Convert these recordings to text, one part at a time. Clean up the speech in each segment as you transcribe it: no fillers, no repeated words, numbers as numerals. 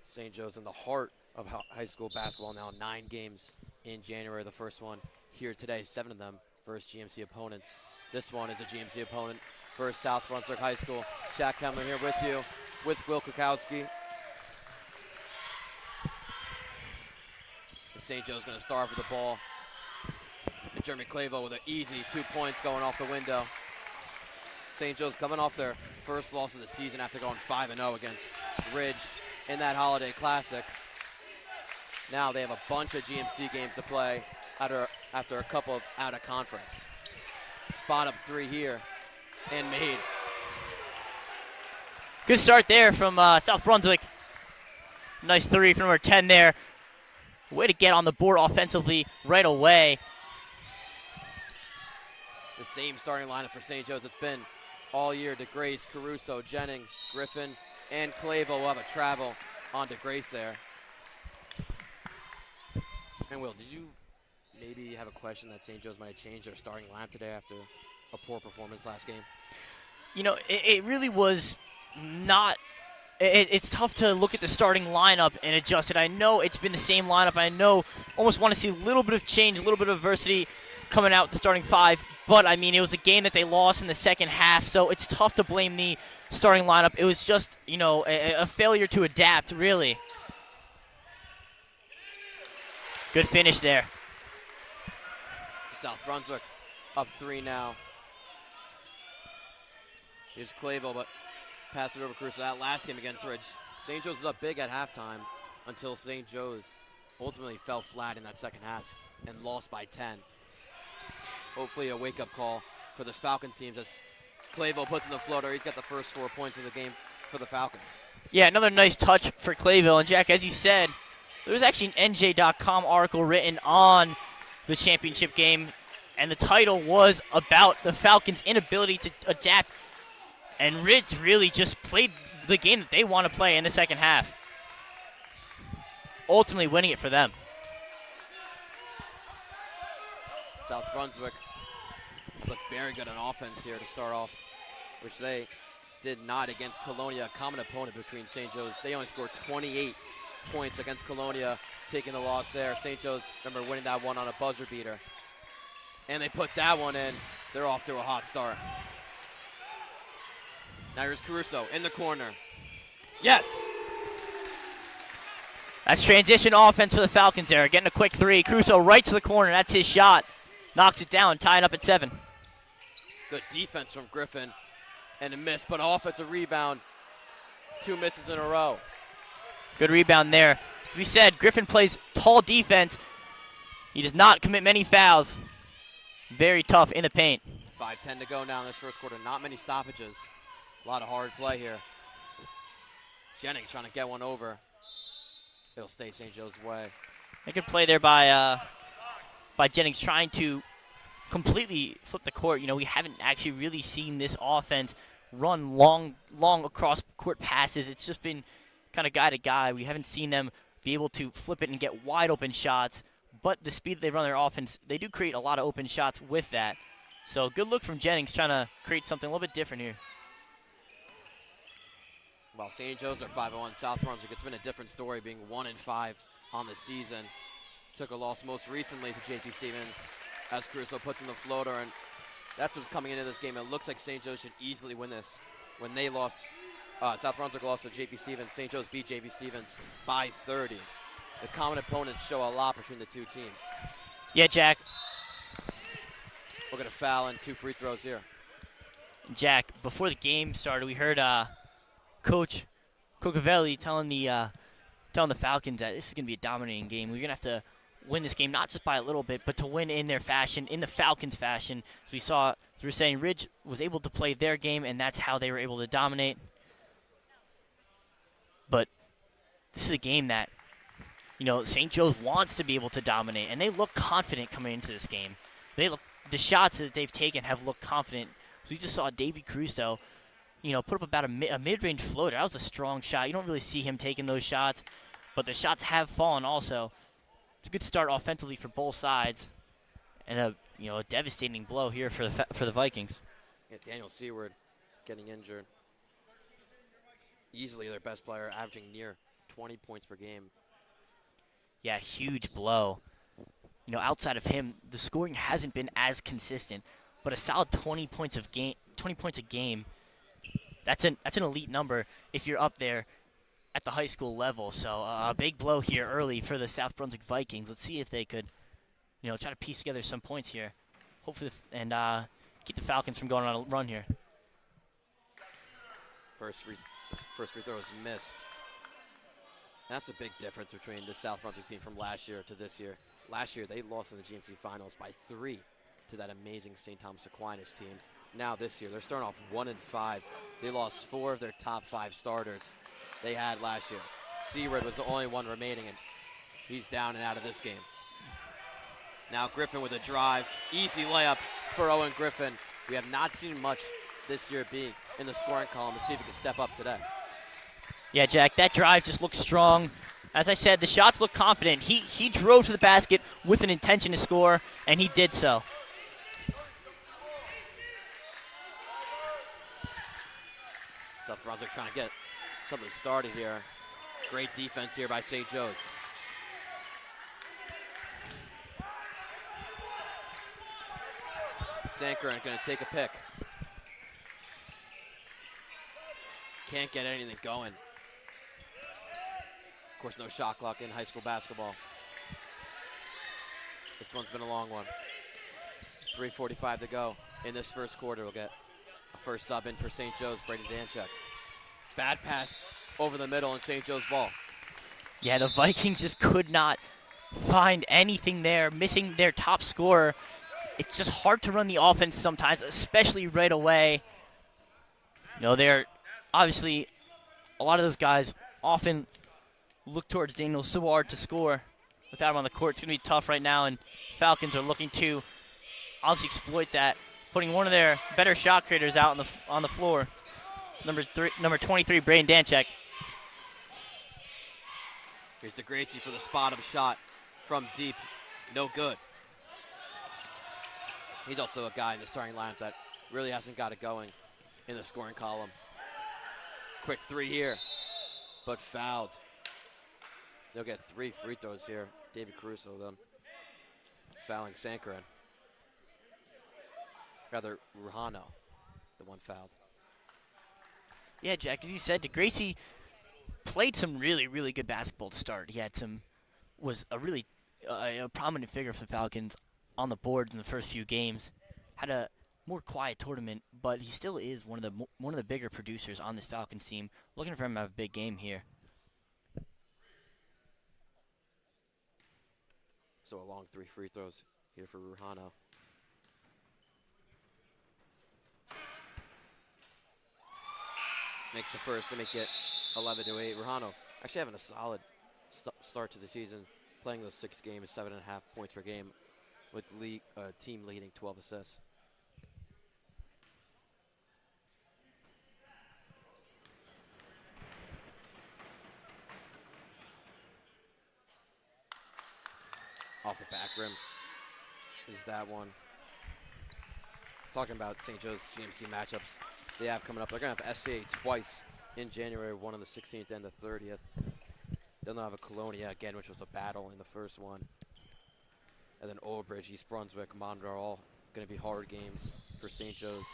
St. Joe's in the heart of high school basketball now. 9 games in January. The first one here today, 7 of them versus GMC opponents. This one is a GMC opponent versus South Brunswick High School. Jack Kemler here with you, with Will Kukowski. And St. Joe's going to start with the ball. And Jeremy Clavo with an easy 2 points going off the window. St. Joe's coming off their first loss of the season after going 5-0 against Ridge in that Holiday Classic. Now they have a bunch of GMC games to play after a couple of out of conference. Spot up 3 here and made. Good start there from South Brunswick. Nice 3 from number 10 there. Way to get on the board offensively right away. The same starting lineup for St. Joe's it's been all year. DeGrace, Caruso, Jennings, Griffin, and Clavo will have a travel on DeGrace there. And Will, did you maybe have a question that St. Joe's might have changed their starting lineup today after a poor performance last game? You know, it really was not. It's tough to look at the starting lineup and adjust it. I know it's been the same lineup. I know almost want to see a little bit of change, a little bit of adversity coming out with the starting 5. But, I mean, it was a game that they lost in the second half, so it's tough to blame the starting lineup. It was just, you know, a failure to adapt, really. Good finish there. South Brunswick up 3 now. Here's Clavel, but pass it over Caruso. That last game against Ridge. St. Joe's was up big at halftime until St. Joe's ultimately fell flat in that second half and lost by 10. Hopefully a wake-up call for the Falcons teams as Clavel puts in the floater. He's got the first 4 points of the game for the Falcons. Yeah, another nice touch for Clavel. And, Jack, as you said, there was actually an NJ.com article written on the championship game, and the title was about the Falcons' inability to adapt. And Ridge really just played the game that they want to play in the second half, ultimately winning it for them. South Brunswick looked very good on offense here to start off, which they did not against Colonia, a common opponent between St. Joe's. They only scored 28 points against Colonia, taking the loss there. St. Joe's, remember, winning that one on a buzzer beater. And they put that one in. They're off to a hot start. Now here's Caruso in the corner. Yes! That's transition offense for the Falcons there. Getting a quick 3. Caruso right to the corner. That's his shot. Knocks it down, tying up at 7. Good defense from Griffin. And a miss, but offensive rebound. 2 misses in a row. Good rebound there. As we said, Griffin plays tall defense. He does not commit many fouls. Very tough in the paint. 5:10 to go now in this first quarter. Not many stoppages. A lot of hard play here. Jennings trying to get one over. It'll stay St. Joe's way. A good play there by Jennings trying to completely flip the court. You know, we haven't actually really seen this offense run long across court passes. It's just been kind of guy to guy. We haven't seen them be able to flip it and get wide open shots. But the speed they run their offense, they do create a lot of open shots with that. So good look from Jennings trying to create something a little bit different here. While St. Joe's are 5-1, South Brunswick, it's been a different story, being 1-5 on the season. Took a loss most recently to JP Stevens as Caruso puts in the floater, and that's what's coming into this game. It looks like St. Joe's should easily win this. When they lost, South Brunswick lost to JP Stevens. St. Joe's beat JP Stevens by 30. The common opponents show a lot between the two teams. Yeah, Jack. We're going to foul and 2 free throws here. Jack, before the game started, we heard Coach Cocavelli telling the Falcons that this is going to be a dominating game. We're going to have to win this game, not just by a little bit, but to win in their fashion, in the Falcons' fashion. As we saw, as we were saying, Ridge was able to play their game, and that's how they were able to dominate. But this is a game that, you know, St. Joe's wants to be able to dominate, and they look confident coming into this game. The shots that they've taken have looked confident. So we just saw Davey Caruso, you know, put up about a mid-range floater. That was a strong shot. You don't really see him taking those shots, but the shots have fallen also. It's a good start offensively for both sides, and a devastating blow here for the Vikings. Yeah, Daniel Seward getting injured. Easily their best player, averaging near 20 points per game. Yeah, huge blow. You know, outside of him, the scoring hasn't been as consistent, but a solid 20 points a game. That's an elite number if you're up there at the high school level. So a big blow here early for the South Brunswick Vikings. Let's see if they could, you know, try to piece together some points here, hopefully, and keep the Falcons from going on a run here. First free throw is missed. That's a big difference between the South Brunswick team from last year to this year. Last year, they lost in the GMC Finals by 3 to that amazing St. Thomas Aquinas team. Now this year, they're starting off 1-5. They lost 4 of their top 5 starters they had last year. Seaward was the only one remaining, and he's down and out of this game. Now Griffin with a drive. Easy layup for Owen Griffin. We have not seen much this year being in the scoring column. To see if he can step up today. Yeah, Jack, that drive just looks strong. As I said, the shots look confident. He drove to the basket with an intention to score, and he did so. South Brunswick trying to get something started here. Great defense here by St. Joe's. Sankaran going to take a pick. Can't get anything going. Of course, no shot clock in high school basketball. This one's been a long one. 3:45 to go in this first quarter. We'll get a first sub in for St. Joe's, Brady Danchuk. Bad pass over the middle in St. Joe's ball. Yeah, the Vikings just could not find anything there, missing their top scorer. It's just hard to run the offense sometimes, especially right away. You know, they're obviously, a lot of those guys often look towards Daniel Seward to score. Without him on the court, it's going to be tough right now, and Falcons are looking to obviously exploit that, putting one of their better shot creators out on the floor. Number 23, Braden Danchek. Here's DeGracie for the spot-up shot from deep. No good. He's also a guy in the starting lineup that really hasn't got it going in the scoring column. Quick 3 here, but fouled. They'll get 3 free throws here. David Caruso, then fouling Sankaran. Rather, Ruhano, the one fouled. Yeah, Jack, as you said, DeGracie played some really, really good basketball to start. He had was a really a prominent figure for the Falcons on the boards in the first few games. Had a more quiet tournament, but he still is one of the bigger producers on this Falcons team. Looking for him to have a big game here. So a long 3 free throws here for Ruhano. Makes the first to make it 11-8. Ruhano actually having a solid start to the season, playing those 6 games, 7.5 points per game, with team leading 12 assists. Off the back rim is that one. Talking about St. Joe's GMC matchups they have coming up. They're going to have SCA twice in January, one on the 16th and the 30th. Then they'll have a Colonia again, which was a battle in the first one. And then Overbridge, East Brunswick, Monroe, all going to be hard games for St. Joe's.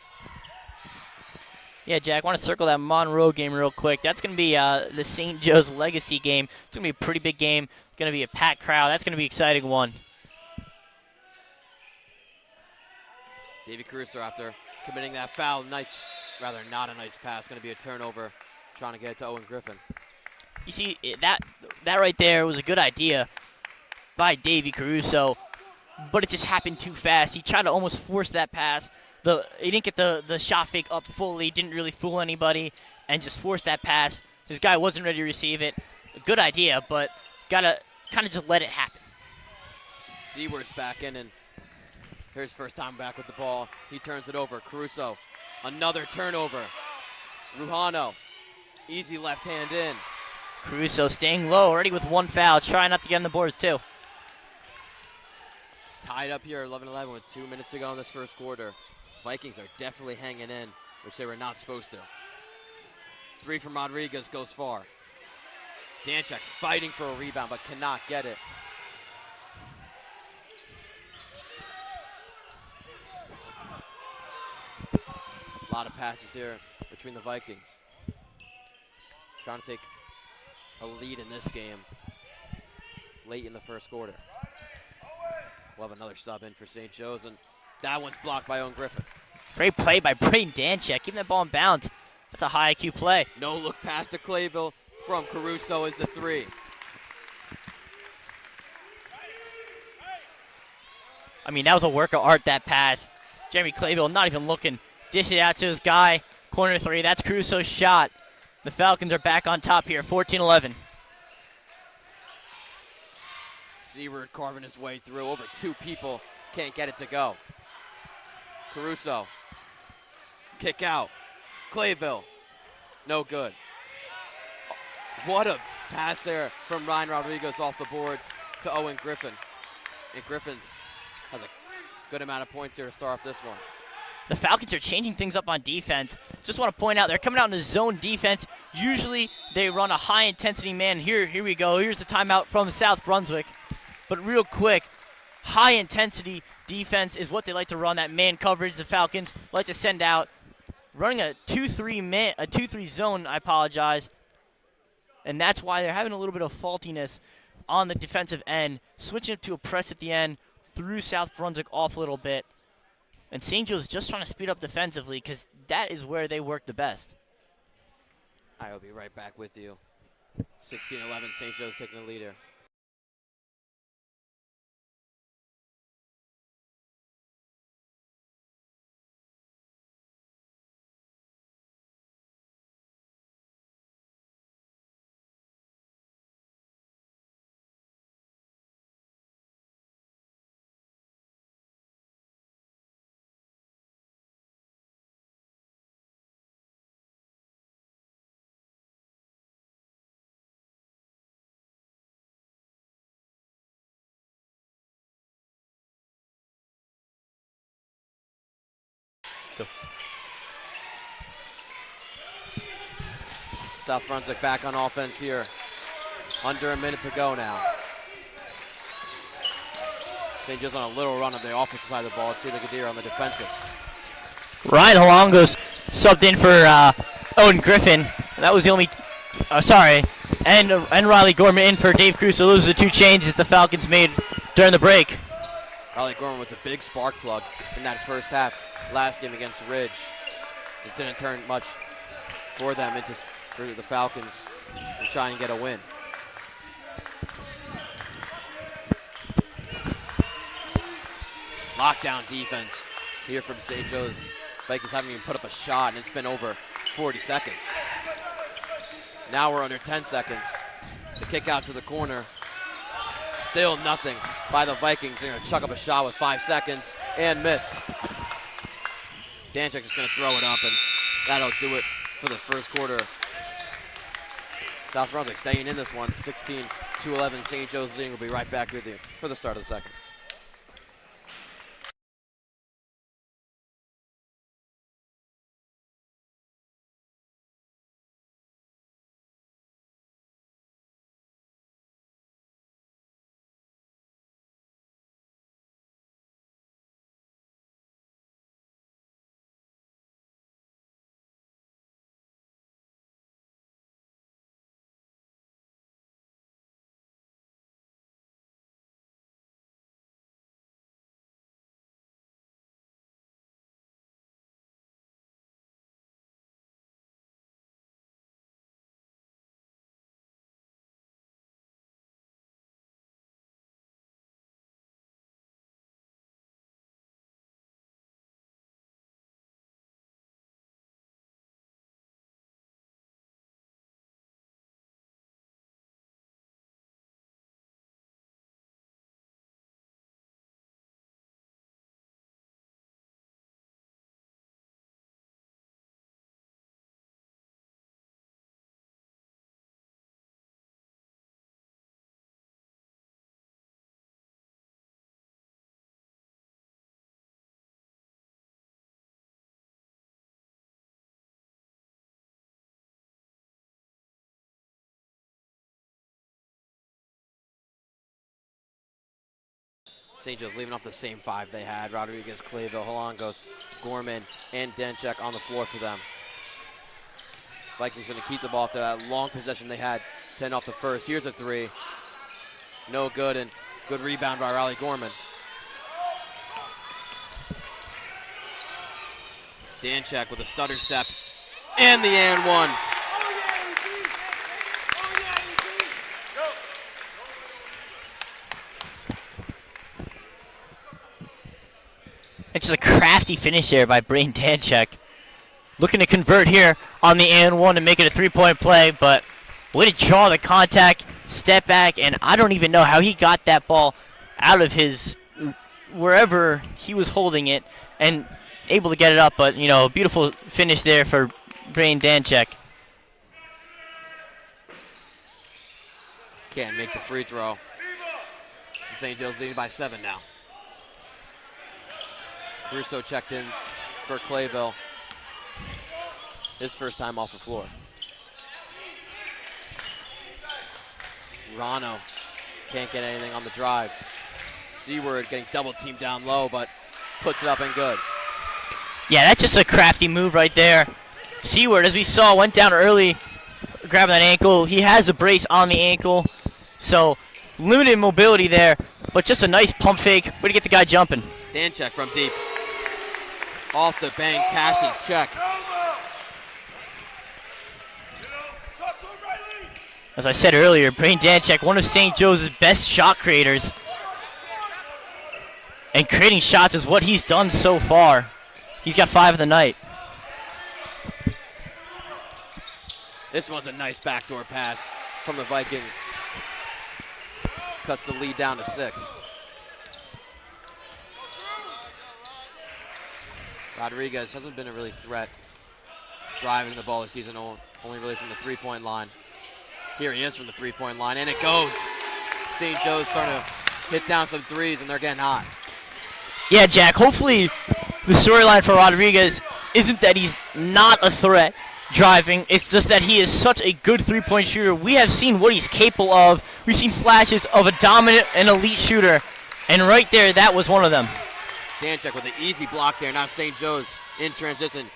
Yeah, Jack, I want to circle that Monroe game real quick. That's going to be the St. Joe's Legacy game. It's going to be a pretty big game. It's going to be a packed crowd. That's going to be an exciting one. Davey Caruso, after committing that foul, rather not a nice pass. Going to be a turnover, trying to get it to Owen Griffin. You see, that right there was a good idea by Davey Caruso, but it just happened too fast. He tried to almost force that pass. He didn't get the shot fake up fully, didn't really fool anybody, and just forced that pass. His guy wasn't ready to receive it. A good idea, but gotta kind of just let it happen. Seward's back in, and here's first time back with the ball. He turns it over. Caruso, another turnover. Ruhano, easy left hand in. Caruso staying low, already with 1 foul, trying not to get on the board too. Tied up here, 11-11 with 2 minutes to go in this first quarter. Vikings are definitely hanging in, which they were not supposed to. 3 from Rodriguez goes far. Danchek fighting for a rebound but cannot get it. A lot of passes here between the Vikings. Trying to take a lead in this game late in the first quarter. We'll have another sub in for St. Joe's, and that one's blocked by Owen Griffin. Great play by Braden Danchek, keeping that ball in bounds. That's a high IQ play. No look pass to Clayville from Caruso is the three. I mean, that was a work of art, that pass. Jeremy Clayville not even looking. Dish it out to his guy. Corner three, that's Caruso's shot. The Falcons are back on top here, 14-11. Seaward carving his way through. Over two people. Can't get it to go. Caruso. Kick out. Clayville. No good. What a pass there from Ryan Rodriguez off the boards to Owen Griffin. And Griffin's has a good amount of points here to start off this one. The Falcons are changing things up on defense. Just want to point out, they're coming out in a zone defense. Usually they run a high-intensity man. Here we go. Here's the timeout from South Brunswick. But real quick, high-intensity defense is what they like to run, that man coverage. The Falcons like to send out, running a 2-3 zone, I apologize. And that's why they're having a little bit of faultiness on the defensive end. Switching up to a press at the end, threw South Brunswick off a little bit. And St. Joe's just trying to speed up defensively because that is where they work the best. I will be right back with you. 16-11, St. Joe's taking the lead here. Go. South Brunswick back on offense here. Under a minute to go now. St. Joe's on a little run of the offensive side of the ball. Let's see the Gadir on the defensive. Ryan Halongo's subbed in for Owen Griffin. That was the only, and Riley Gorman in for Dave Cruz. So those are the two changes the Falcons made during the break. Riley Gorman was a big spark plug in that first half last game against Ridge. Just didn't turn much for them for the Falcons to try and get a win. Lockdown defense here from St. Joe's. Vikings haven't even put up a shot, and it's been over 40 seconds. Now we're under 10 seconds. The kick out to the corner. Still nothing by the Vikings. They're going to chuck up a shot with 5 seconds and miss. Danchek is going to throw it up, and that'll do it for the first quarter. South Brunswick staying in this one, 16-11. St. Joe's leading. We'll be right back with you for the start of the second. St. Joe's leaving off the same 5 they had. Rodriguez, Clayville, Holongos, Gorman, and Denchek on the floor for them. Vikings going to keep the ball after that long possession they had, 10 off the first. Here's a 3. No good, and good rebound by Riley Gorman. Danchek with a stutter step, and the and one. It's just a crafty finish there by Brain Danchek. Looking to convert here on the and one and make it a 3-point play, but way to draw the contact, step back, and I don't even know how he got that ball out of his wherever he was holding it and able to get it up, but a beautiful finish there for Brain Danchek. Can't make the free throw. St. Joe's leading by 7 now. Russo checked in for Clayville. His first time off the floor. Rano can't get anything on the drive. Seward getting double teamed down low, but puts it up and good. Yeah, that's just a crafty move right there. Seward, as we saw, went down early, grabbing that ankle. He has a brace on the ankle, so limited mobility there, but just a nice pump fake. Way to get the guy jumping. Danchek from deep. Off the bank, Cash's check. As I said earlier, Brain Danchek, one of St. Joe's best shot creators. And creating shots is what he's done so far. He's got 5 of the night. This one's a nice backdoor pass from the Vikings. Cuts the lead down to 6. Rodriguez hasn't been a really threat driving the ball this season, only really from the 3-point line. Here he is from the 3-point line, and it goes. St. Joe's starting to hit down some threes, and they're getting hot. Yeah, Jack, hopefully the storyline for Rodriguez isn't that he's not a threat driving. It's just that he is such a good 3-point shooter. We have seen what he's capable of. We've seen flashes of a dominant and elite shooter, and right there, that was one of them. Danchek with an easy block there. Now St. Joe's in transition.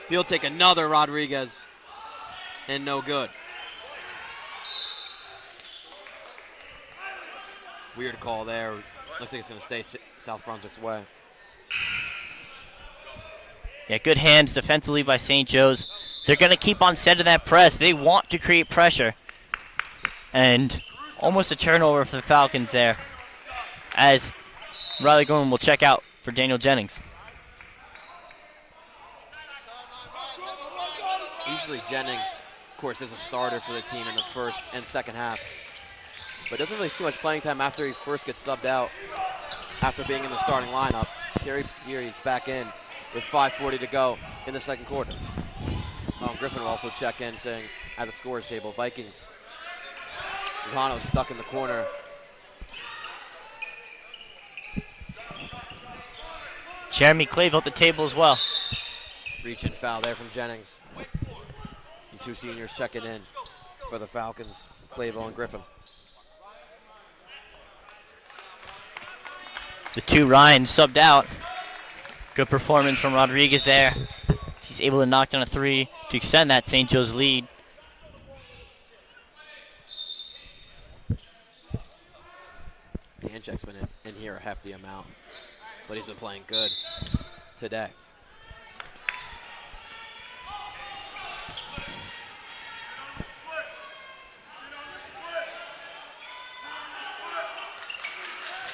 He'll take another Rodriguez, and no good. Weird call there. Looks like it's going to stay South Brunswick's way. Yeah, good hands defensively by St. Joe's. They're going to keep on setting that press. They want to create pressure. And almost a turnover for the Falcons there, as Riley Gorman will check out for Daniel Jennings. Usually Jennings, of course, is a starter for the team in the first and second half, but doesn't really see much playing time after he first gets subbed out after being in the starting lineup. Here he's back in with 5:40 to go in the second quarter. Griffin will also check in, saying at the scores table, Vikings. Rano stuck in the corner. Jeremy Clayville at the table as well. Reach and foul there from Jennings. And 2 seniors checking in for the Falcons, Clayville and Griffin. The 2 Ryans subbed out. Good performance from Rodriguez there. He's able to knock down a 3 to extend that St. Joe's lead. Danchek's been in here a hefty amount, but he's been playing good today.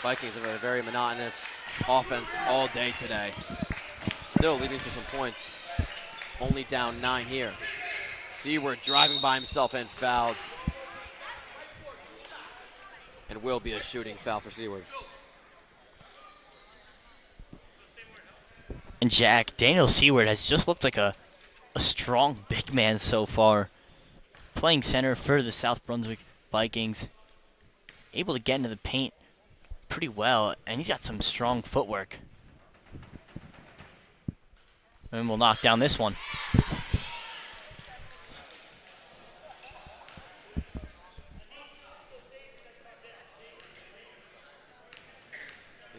Vikings have had a very monotonous offense all day today. Still leading to some points. Only down 9 here. Seward driving by himself and fouled. And will be a shooting foul for Seward. And Jack, Daniel Seward has just looked like a strong big man so far. Playing center for the South Brunswick Vikings. Able to get into the paint pretty well, and he's got some strong footwork. And we'll knock down this one.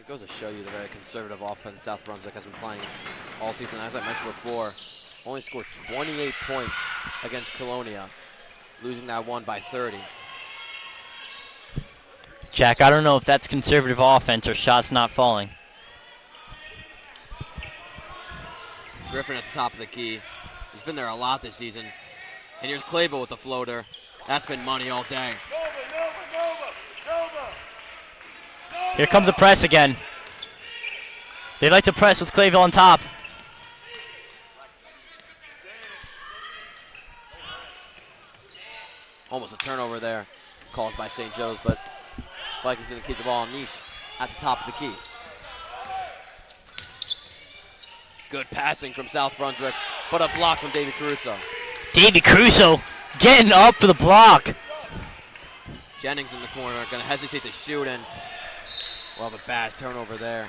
It goes to show you the very conservative offense South Brunswick has been playing all season. As I mentioned before, only scored 28 points against Colonia, losing that one by 30. Jack, I don't know if that's conservative offense or shots not falling. Griffin at the top of the key. He's been there a lot this season. And here's Clavel with the floater. That's been money all day. Here comes the press again. They like to press with Clavel on top. Almost a turnover there. Calls by St. Joe's, but Vikings going to keep the ball on Niche at the top of the key. Good passing from South Brunswick, but a block from Davey Caruso. Davey Caruso getting up for the block. Jennings in the corner, going to hesitate to shoot, and we'll have a bad turnover there.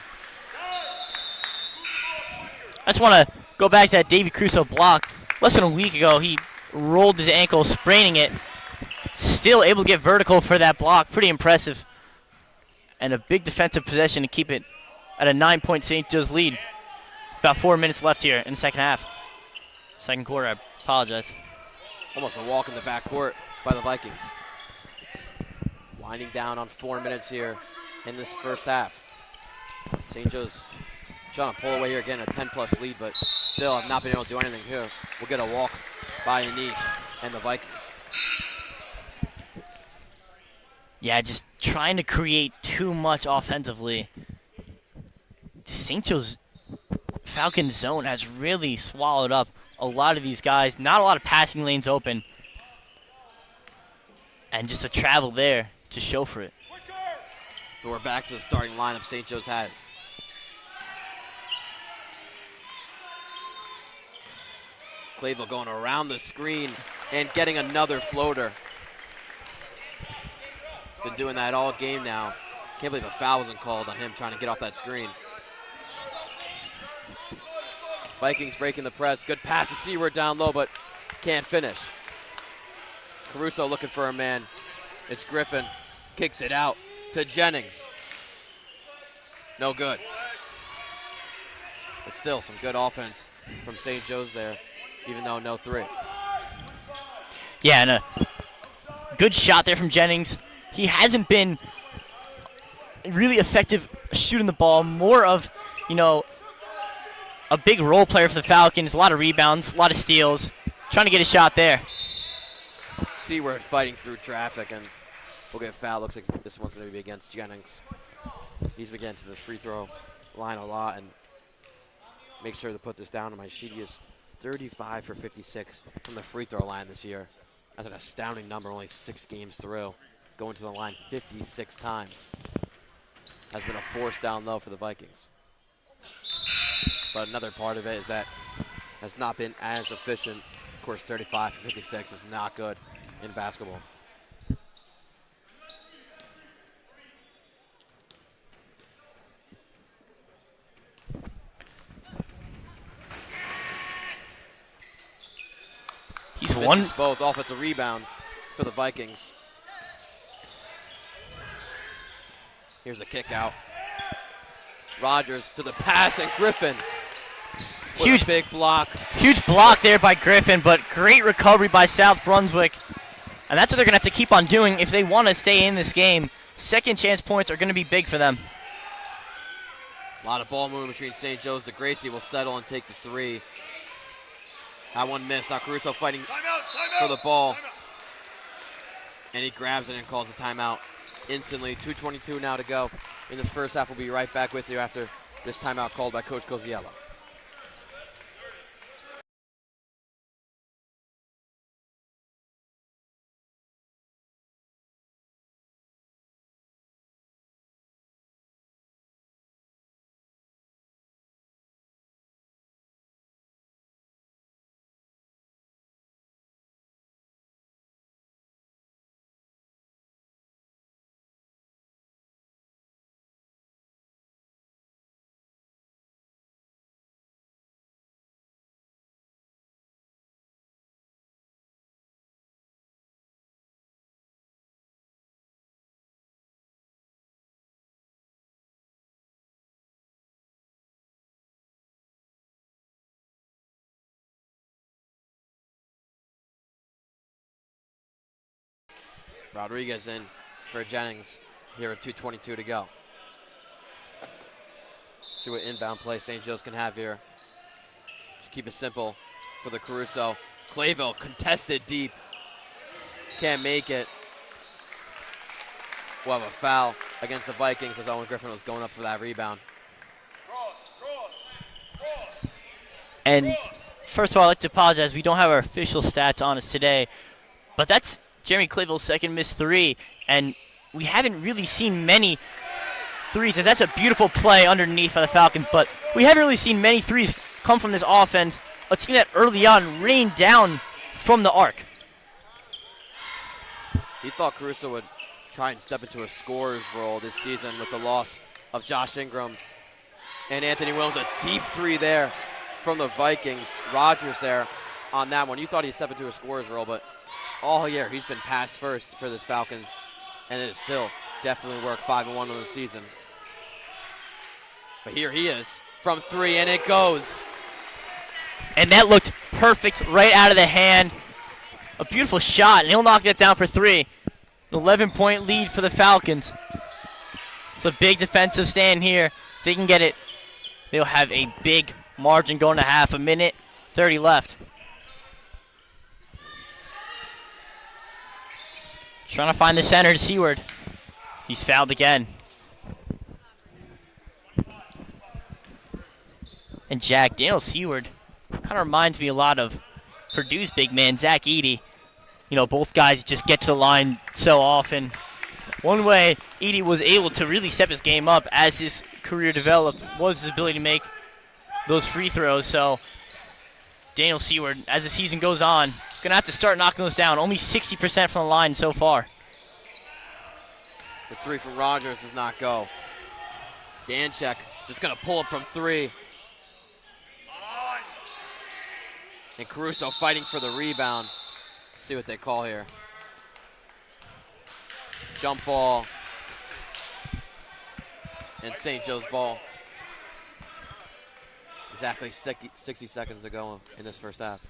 I just want to go back to that Davey Caruso block. Less than a week ago, he rolled his ankle, spraining it. Still able to get vertical for that block. Pretty impressive. And a big defensive possession to keep it at a 9-point St. Joe's lead. About 4 minutes left here in the second half. Second quarter, I apologize. Almost a walk in the backcourt by the Vikings. Winding down on 4 minutes here in this first half. St. Joe's trying to pull away here again, a 10-plus lead, but still have not been able to do anything here. We'll get a walk by Anish and the Vikings. Yeah, just trying to create too much offensively. St. Joe's Falcon zone has really swallowed up a lot of these guys. Not a lot of passing lanes open. And just a travel there to show for it. So we're back to the starting lineup St. Joe's had. Clavel going around the screen and getting another floater. Been doing that all game now. Can't believe a foul wasn't called on him trying to get off that screen. Vikings breaking the press. Good pass to Seaward down low, but can't finish. Caruso looking for a man. It's Griffin. Kicks it out to Jennings. No good. But still some good offense from St. Joe's there, even though no three. Yeah, and a good shot there from Jennings. He hasn't been really effective shooting the ball. More of, a big role player for the Falcons. A lot of rebounds, a lot of steals. Trying to get a shot there. Seaward fighting through traffic, and we'll get fouled. Looks like this one's going to be against Jennings. He's been getting to the free throw line a lot, and make sure to put this down on my sheet. He is 35 for 56 from the free throw line this year. That's an astounding number, only 6 games through. Going to the line 56 times. Has been a force down low for the Vikings. But another part of it is that has not been as efficient. Of course, 35 for 56 is not good in basketball. He's Misses one. both. Offensive rebound for the Vikings. Here's a kick out. Rogers to the pass, and Griffin with Huge a big block. Huge block there by Griffin, but great recovery by South Brunswick. And that's what they're going to have to keep on doing if they want to stay in this game. Second chance points are going to be big for them. A lot of ball movement between St. Joe's. DeGracie will settle and take the three. That one missed. Now Caruso fighting for the ball. And he grabs it and calls a timeout instantly. 2:22 now to go in this first half. We'll be right back with you after this timeout called by Coach Coziello. Rodriguez in for Jennings here with 2:22 to go. See what inbound play St. Joe's can have here. Just keep it simple for the Caruso. Clayville contested deep. Can't make it. We'll have a foul against the Vikings as Owen Griffin was going up for that rebound. And first of all, I'd like to apologize. We don't have our official stats on us today. But that's Jeremy Clayville's second missed three. And we haven't really seen many threes. That's a beautiful play underneath by the Falcons. But we haven't really seen many threes come from this offense. A team that early on rained down from the arc. He thought Caruso would try and step into a scorer's role this season with the loss of Josh Ingram. And Anthony Williams, a deep three there from the Vikings. Rogers there on that one. You thought he'd step into a scorer's role, but all year he's been pass first for this Falcons, and it is still definitely worked. 5-1 on the season. But here he is from three, and it goes. And that looked perfect right out of the hand. A beautiful shot, and he'll knock that down for three. An 11-point lead for the Falcons. It's a big defensive stand here. If they can get it, they'll have a big margin going to half. 1:30 left. Trying to find the center to Seward. He's fouled again. And Jack, Daniel Seward kind of reminds me a lot of Purdue's big man, Zach Edey. You know, both guys just get to the line so often. One way Edey was able to really step his game up as his career developed was his ability to make those free throws. So Daniel Seward, as the season goes on, going to have to start knocking those down. Only 60% from the line so far. The three from Rogers does not go. Danchek just going to pull up from three. And Caruso fighting for the rebound. Let's see what they call here. Jump ball. And St. Joe's ball. Exactly 60 seconds to go in this first half.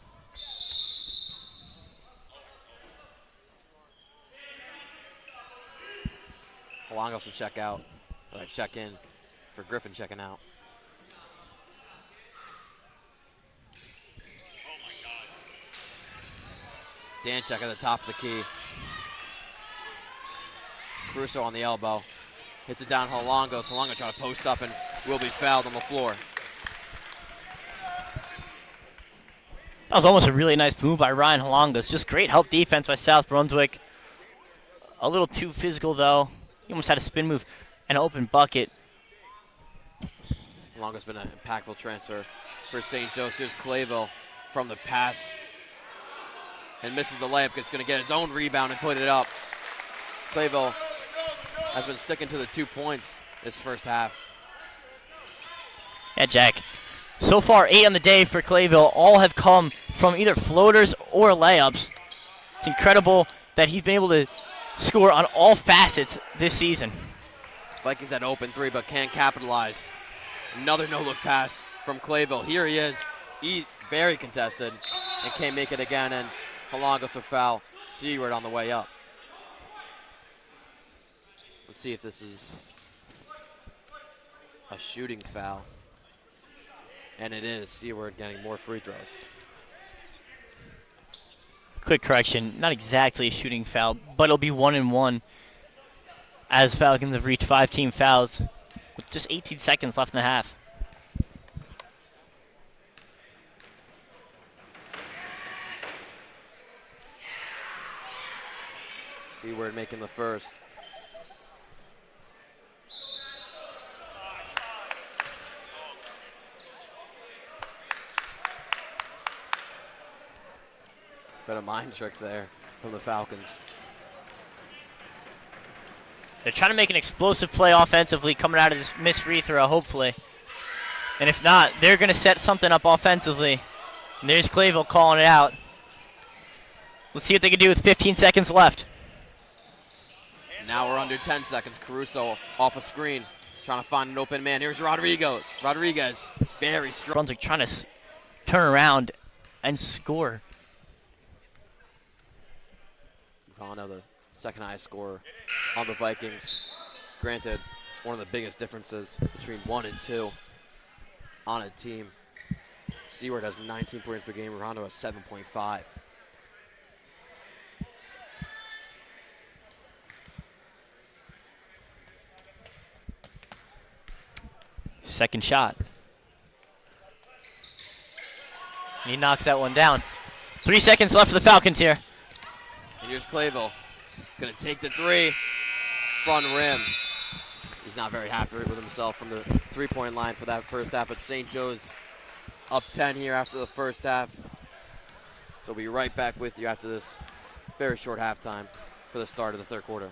Holongos will check out. Check in for Griffin checking out. Danchek at the top of the key. Caruso on the elbow. Hits it down Holongos. Holongos trying to post up and will be fouled on the floor. That was almost a really nice move by Ryan Holongos. Just great help defense by South Brunswick. A little too physical, though. He almost had a spin move and an open bucket. Holongos been an impactful transfer for St. Joe's. Here's Clayville from the pass. And misses the layup, because he's going to get his own rebound and put it up. Clayville has been sticking to the 2 points this first half. Yeah, Jack. So far, 8 on the day for Clayville. All have come from either floaters or layups. It's incredible that he's been able to score on all facets this season. Vikings had open three, but can't capitalize. Another no-look pass from Clayville. Here he is. Very contested and can't make it again. And Holongos will foul Seward on the way up. Let's see if this is a shooting foul. And it is. Seward getting more free throws. Quick correction, not exactly a shooting foul, but it'll be 1-1 as Falcons have reached 5 team fouls with just 18 seconds left in the half. Seward making the first. Bit of mind trick there from the Falcons. They're trying to make an explosive play offensively coming out of this missed free throw, hopefully. And if not, they're going to set something up offensively. And there's Clayville calling it out. Let's see what they can do with 15 seconds left. Now we're under 10 seconds. Caruso off a screen, trying to find an open man. Here's Rodriguez, very strong. Brunswick trying to turn around and score. Vano, the second highest scorer on the Vikings. Granted, one of the biggest differences between 1 and 2 on a team. Seward has 19 points per game, Rondo has 7.5. Second shot. He knocks that one down. 3 seconds left for the Falcons here. And here's Clayville. Gonna take the three. Front rim. He's not very happy with himself from the three-point line for that first half, but St. Joe's up 10 here after the first half. So we'll be right back with you after this very short halftime for the start of the third quarter.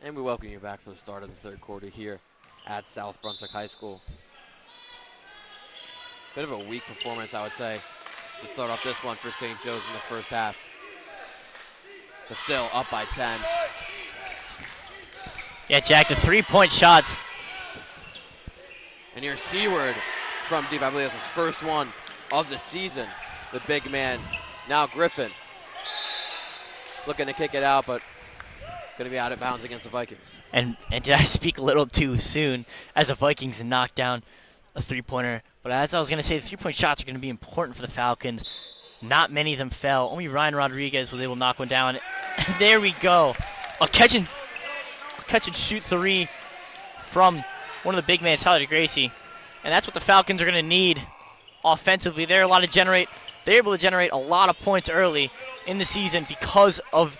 And we welcome you back for the start of the third quarter here at South Brunswick High School. Bit of a weak performance, I would say, to start off this one for St. Joe's in the first half. But still up by 10. Yeah, Jack, the three-point shots. And here's Seward from deep. I believe that's his first one of the season. The big man, now Griffin. Looking to kick it out, but going to be out of bounds against the Vikings. And did I speak a little too soon as the Vikings knocked down a three-pointer? But as I was going to say, the three-point shots are going to be important for the Falcons. Not many of them fell. Only Ryan Rodriguez was able to knock one down. And there we go. A catch and shoot three from one of the big men, Tyler DeGracie. And that's what the Falcons are going to need offensively. They're able to generate a lot of points early in the season because of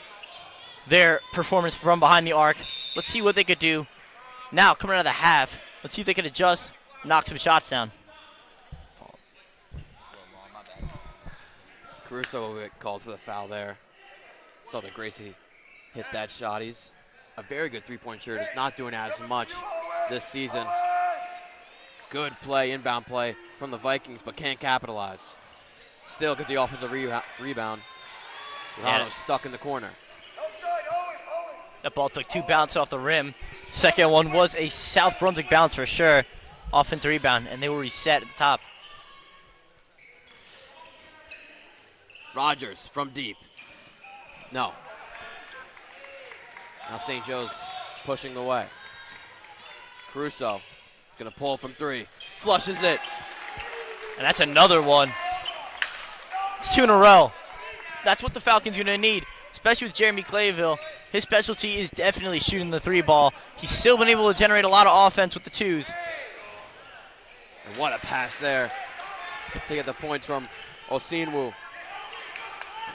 their performance from behind the arc. Let's see what they could do now coming out of the half. Let's see if they can adjust, knock some shots down. Caruso will get called for the foul there. Saw DeGracie hit that shot. He's a very good three-point shooter. Just not doing as much this season. Good play, inbound play from the Vikings, but can't capitalize. Still get the offensive rebound. Rano's stuck in the corner. That ball took two bounces off the rim. Second one was a South Brunswick bounce for sure. Offensive rebound, and they will reset at the top. Rogers from deep. No. Now St. Joe's pushing the way. Caruso gonna pull from three. Flushes it. And that's another one. It's two in a row. That's what the Falcons are gonna need, especially with Jeremy Clayville. His specialty is definitely shooting the three ball. He's still been able to generate a lot of offense with the twos. And what a pass there to get the points from Osinwu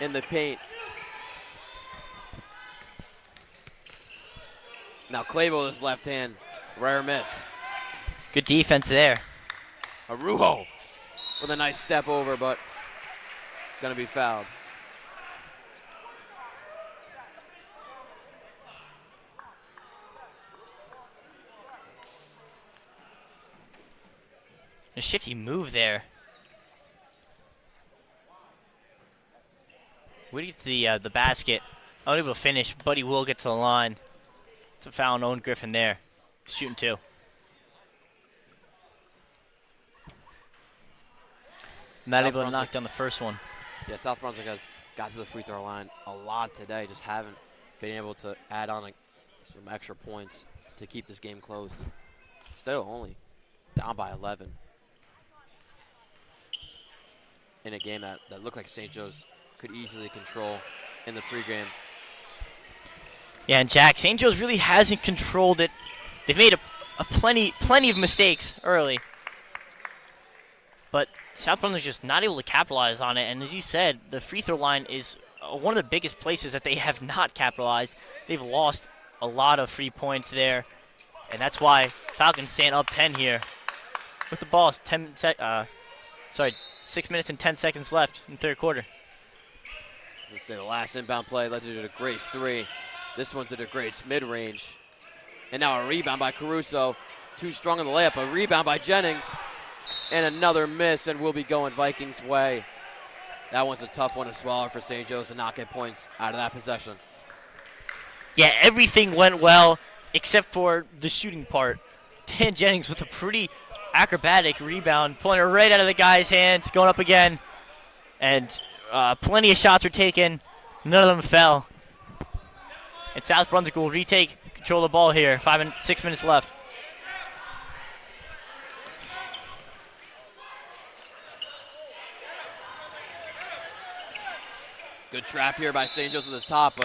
in the paint. Now Clayville with his left hand, rare miss. Good defense there. Arujo with a nice step over, but gonna be fouled. A shifty move there. Woody gets the basket. Unable to finish. Buddy will get to the line. It's a foul on Owen Griffin there. Shooting two. Not able to knock down the first one. Yeah, South Brunswick has got to the free throw line a lot today. Just haven't been able to add on some extra points to keep this game close. Still only down by 11 in a game that looked like St. Joe's could easily control in the pregame. Yeah, and Jack, St. Joe's really hasn't controlled it. They've made a plenty of mistakes early. But South Brunswick's just not able to capitalize on it. And as you said, the free throw line is one of the biggest places that they have not capitalized. They've lost a lot of free points there. And that's why Falcons stand up 10 here. With the ball, 6 minutes and 10 seconds left in the third quarter. Let's say the last inbound play led to DeGrace three. This one to DeGrace mid-range. And now a rebound by Caruso. Too strong on the layup. A rebound by Jennings. And another miss, and we'll be going Vikings' way. That one's a tough one to swallow for St. Joe's to not get points out of that possession. Yeah, everything went well except for the shooting part. Dan Jennings with a pretty acrobatic rebound, pulling it right out of the guy's hands, going up again. And plenty of shots were taken. None of them fell. And South Brunswick will retake control of the ball here. 6 minutes left. Good trap here by St. Joe's at the top,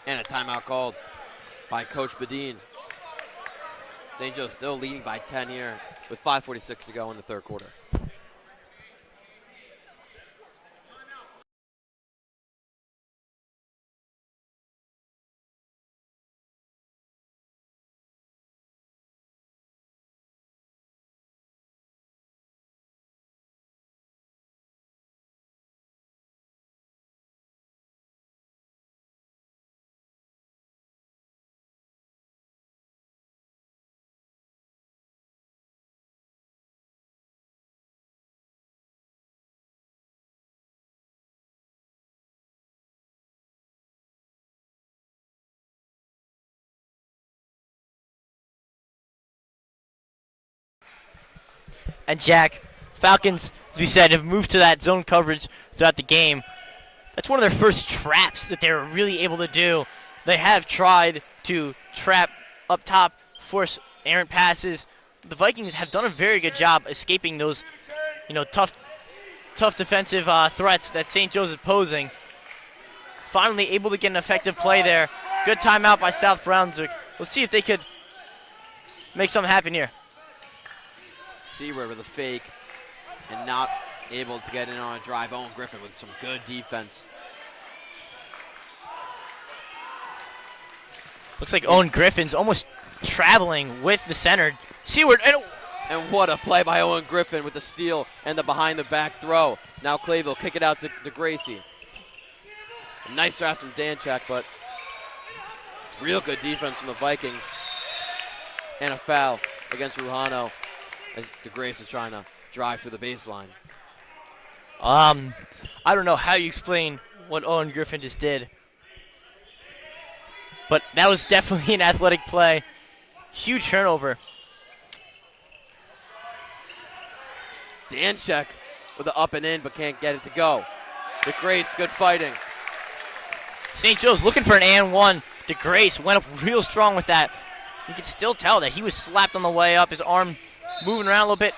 and a timeout called by Coach Badine. St. Joe's still leading by 10 here with 5:46 to go in the third quarter. And Jack, Falcons, as we said, have moved to that zone coverage throughout the game. That's one of their first traps that they were really able to do. They have tried to trap up top, force errant passes. The Vikings have done a very good job escaping those, tough defensive threats that St. Joe's is posing. Finally able to get an effective play there. Good timeout by South Brunswick. We'll see if they could make something happen here. Seaward with a fake and not able to get in on a drive. Owen Griffin with some good defense. Looks like Owen Griffin's almost traveling with the center. Seaward, and what a play by Owen Griffin with the steal and the behind-the-back throw. Now Clayville kick it out to Gracie. A nice pass from Danchak, but real good defense from the Vikings. And a foul against Ruhano as DeGrace is trying to drive through the baseline. I don't know how you explain what Owen Griffin just did, but that was definitely an athletic play. Huge turnover. Danchak with the up and in, but can't get it to go. DeGrace, good fighting. St. Joe's looking for an and one. DeGrace went up real strong with that. You can still tell that he was slapped on the way up, his arm moving around a little bit.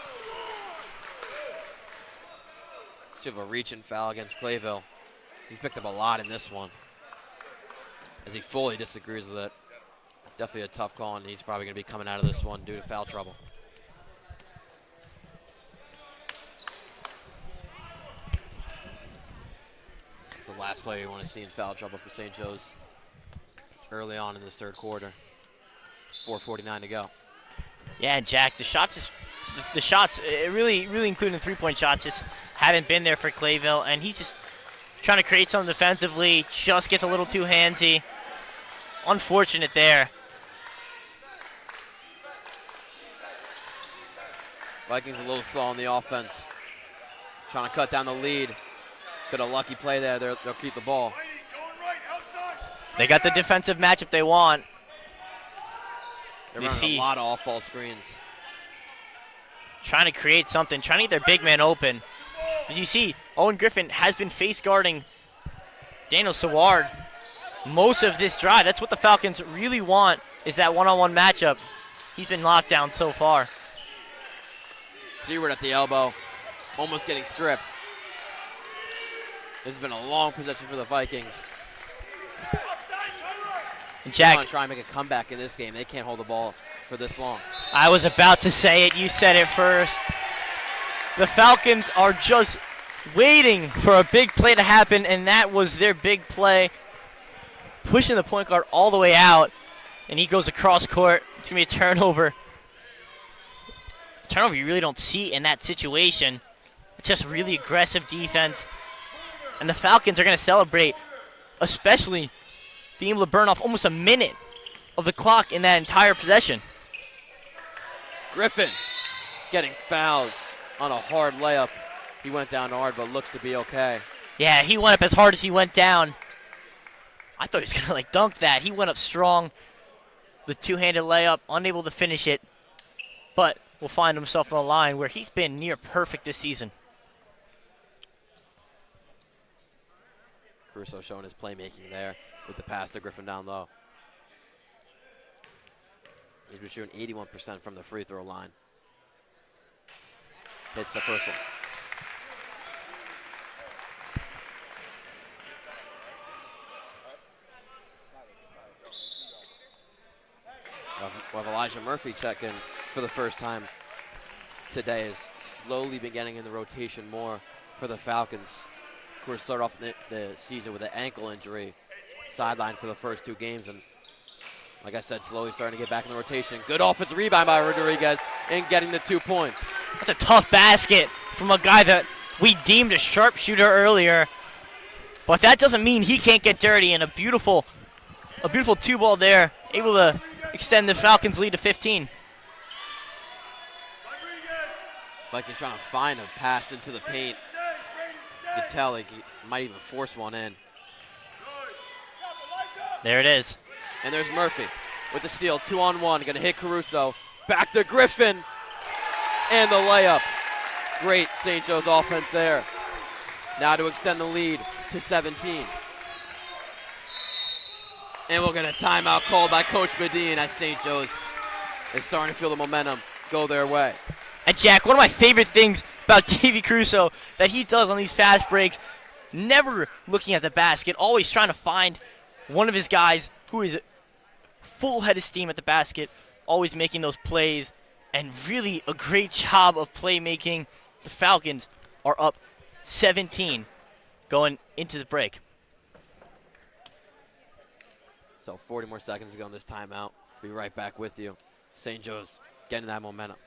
So you have a reach and foul against Clayville. He's picked up a lot in this one, as he fully disagrees with it. Definitely a tough call, and he's probably going to be coming out of this one due to foul trouble. It's the last player you want to see in foul trouble for St. Joe's early on in this third quarter. 4:49 to go. Yeah, Jack, the shots, really including the three-point shots, just haven't been there for Clayville, and he's just trying to create something defensively, just gets a little too handsy. Unfortunate there. Vikings a little slow on the offense. Trying to cut down the lead. Bit of lucky play there. They'll keep the ball. They got the defensive matchup they want. They're running a lot of off-ball screens. Trying to create something, trying to get their big man open. As you see, Owen Griffin has been face guarding Daniel Saward most of this drive. That's what the Falcons really want, is that one-on-one matchup. He's been locked down so far. Seward at the elbow, almost getting stripped. This has been a long possession for the Vikings. Jack, they want to try and make a comeback in this game. They can't hold the ball for this long. I was about to say it. You said it first. The Falcons are just waiting for a big play to happen, and that was their big play. Pushing the point guard all the way out, and he goes across court. It's going to be a turnover. Turnover you really don't see in that situation. It's just really aggressive defense. And the Falcons are going to celebrate, especially being able to burn off almost a minute of the clock in that entire possession. Griffin getting fouled on a hard layup. He went down hard, but looks to be okay. Yeah, he went up as hard as he went down. I thought he was going to dunk that. He went up strong. The two-handed layup, unable to finish it, but will find himself on the line where he's been near perfect this season. Caruso showing his playmaking there with the pass to Griffin down low. He's been shooting 81% from the free throw line. Hits the first one. We'll have Elijah Murphy check in for the first time today. Has slowly been getting in the rotation more for the Falcons. Of course, started off the season with an ankle injury, sidelined for the first two games, and like I said, slowly starting to get back in the rotation. Good offensive rebound by Rodriguez and getting the 2 points. That's a tough basket from a guy that we deemed a sharpshooter earlier, but that doesn't mean he can't get dirty. And a beautiful two ball there, able to extend the Falcons' lead to 15. Vikings trying to find a pass into the paint. You can tell he might even force one in. There it is. And there's Murphy with the steal, 2-on-1, gonna hit Caruso. Back to Griffin, and the layup. Great St. Joe's offense there. Now to extend the lead to 17. And we'll get a timeout called by Coach Bedeen as St. Joe's is starting to feel the momentum go their way. And Jack, one of my favorite things about Davey Crusoe that he does on these fast breaks, never looking at the basket, always trying to find one of his guys who is full head of steam at the basket, always making those plays, and really a great job of playmaking. The Falcons are up 17 going into the break. So 40 more seconds to go in this timeout. Be right back with you. St. Joe's getting that momentum.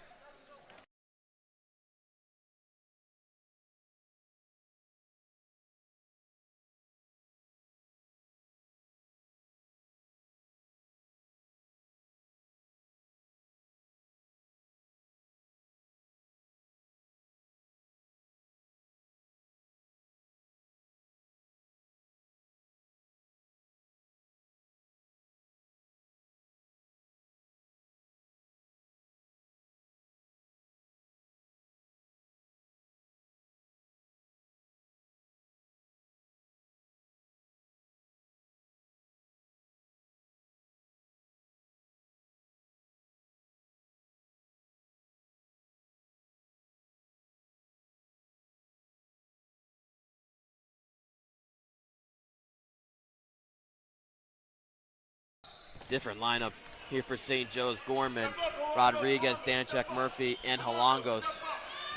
Different lineup here for St. Joe's. Gorman, Rodriguez, Danchek, Murphy, and Halangos.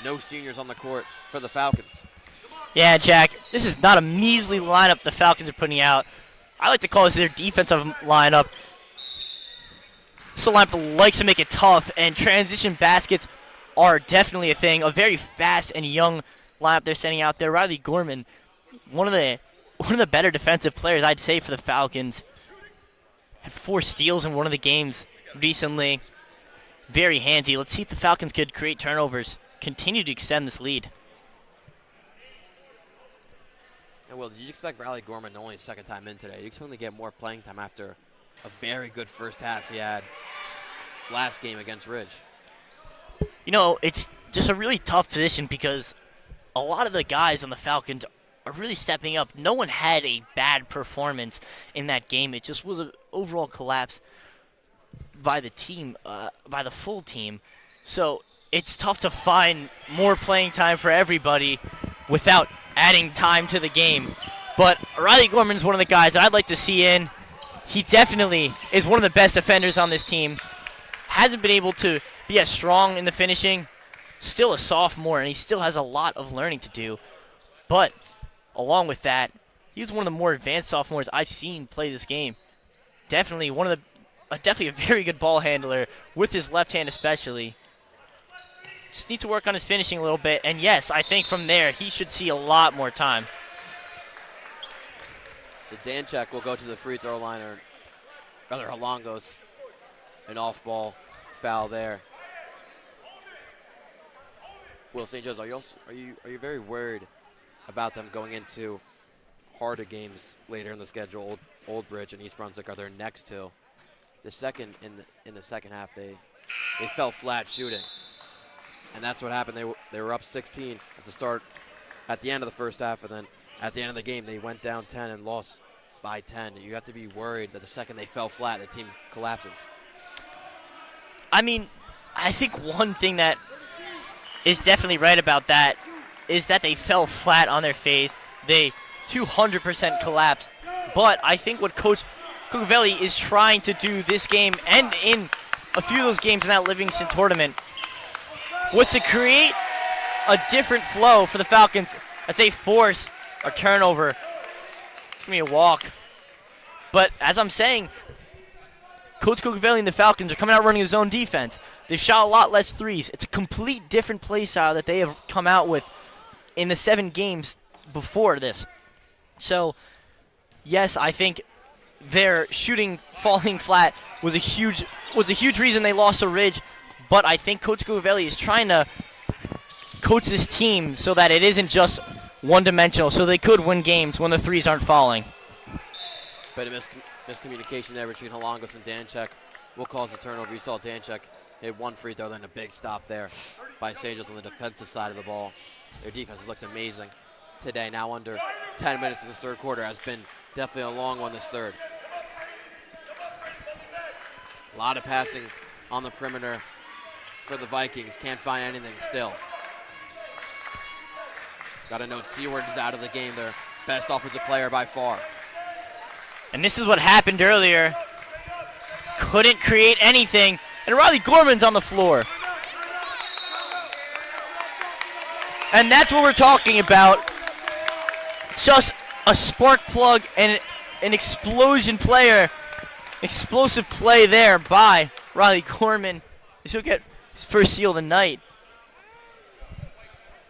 No seniors on the court for the Falcons. Yeah, Jack, this is not a measly lineup the Falcons are putting out. I like to call this their defensive lineup. This is a lineup that likes to make it tough, and transition baskets are definitely a thing. A very fast and young lineup they're sending out there. Riley Gorman, one of the better defensive players, I'd say, for the Falcons. Had 4 steals in one of the games recently. Very handsy. Let's see if the Falcons could create turnovers, continue to extend this lead. And Will, did you expect Riley Gorman only his second time in today? You expect him to get more playing time after a very good first half he had last game against Ridge? You know, it's just a really tough position because a lot of the guys on the Falcons are really stepping up. No one had a bad performance in that game. It just was an overall collapse by the team, by the full team. So it's tough to find more playing time for everybody without adding time to the game. But Riley Gorman is one of the guys that I'd like to see in. He definitely is one of the best defenders on this team. Hasn't been able to be as strong in the finishing. Still a sophomore, and he still has a lot of learning to do. But along with that, he's one of the more advanced sophomores I've seen play this game. Definitely definitely a very good ball handler with his left hand especially. Just needs to work on his finishing a little bit, and yes, I think from there he should see a lot more time. So Danchek will go to the free throw line, or rather Halangos, an off-ball foul there. Will, St. Joe's, are you very worried about them going into harder games later in the schedule? Old Bridge and East Brunswick are their next two. The second in the second half, they fell flat shooting, and that's what happened. They were up 16 at the end of the first half, and then at the end of the game they went down 10 and lost by 10. You have to be worried that the second they fell flat, the team collapses. I mean, I think one thing that is definitely right about that is that they fell flat on their face. They 200% collapsed. But I think what Coach Cucavelli is trying to do this game and in a few of those games in that Livingston tournament was to create a different flow for the Falcons as they force a turnover. It's going to be a walk. But as I'm saying, Coach Cucavelli and the Falcons are coming out running a zone defense. They've shot a lot less threes. It's a complete different play style that they have come out with in the 7 games before this. So, yes, I think their shooting falling flat was a huge reason they lost to Ridge. But I think Coach Cucavelli is trying to coach this team so that it isn't just one-dimensional, so they could win games when the threes aren't falling. But a miscommunication there between Halangos and Danchek will cause the turnover. You saw Danchek Hit one free throw, then a big stop there by St. Joe's on the defensive side of the ball. Their defense has looked amazing today. Now under 10 minutes in this third quarter has been definitely a long one this third. A lot of passing on the perimeter for the Vikings. Can't find anything still. Got to note Seward is out of the game. Their best offensive player by far. And this is what happened earlier. Couldn't create anything. And Riley Gorman's on the floor. And that's what we're talking about. Just a spark plug and an explosion player. Explosive play there by Riley Gorman. He'll get his first steal of the night.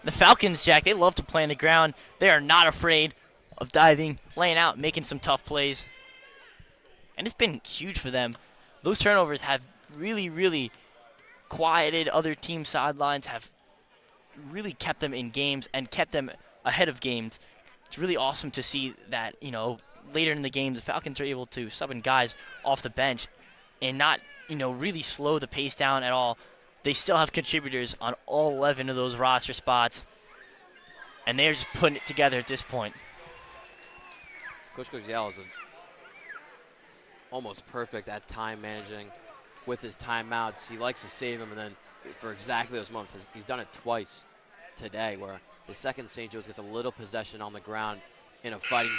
The Falcons, Jack, they love to play on the ground. They are not afraid of diving, laying out, making some tough plays. And it's been huge for them. Those turnovers have really quieted other team sidelines, have really kept them in games and kept them ahead of games. It's really awesome to see that, later in the game, the Falcons are able to sub in guys off the bench and not, really slow the pace down at all. They still have contributors on all 11 of those roster spots, and they're just putting it together at this point. Coach Koziel is almost perfect at time managing with his timeouts. He likes to save them, and then for exactly those moments, he's done it twice today, where the second St. Joe's gets a little possession on the ground in a fighting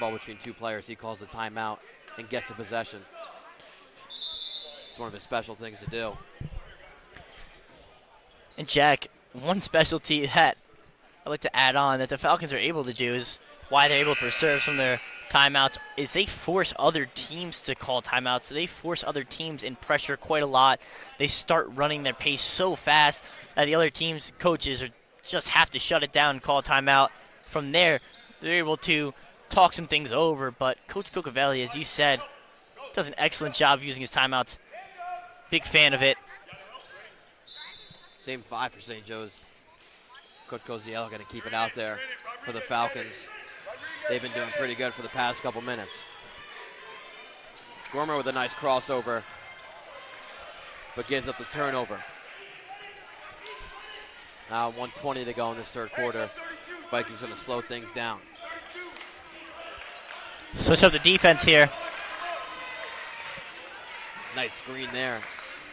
ball between two players. He calls a timeout and gets the possession. It's one of his special things to do. And Jack, one specialty that I'd like to add on that the Falcons are able to do is why they're able to preserve some of their timeouts is they force other teams to call timeouts. So they force other teams in pressure quite a lot. They start running their pace so fast that the other team's coaches just have to shut it down and call a timeout. From there, they're able to talk some things over. But Coach Cocavelli, as you said, does an excellent job using his timeouts. Big fan of it. Same 5 for St. Joe's. Coach Koziel going to keep it out there for the Falcons. They've been doing pretty good for the past couple minutes. Gorman with a nice crossover, but gives up the turnover. Now 1:20 to go in this third quarter. Vikings going to slow things down. Switch up the defense here. Nice screen there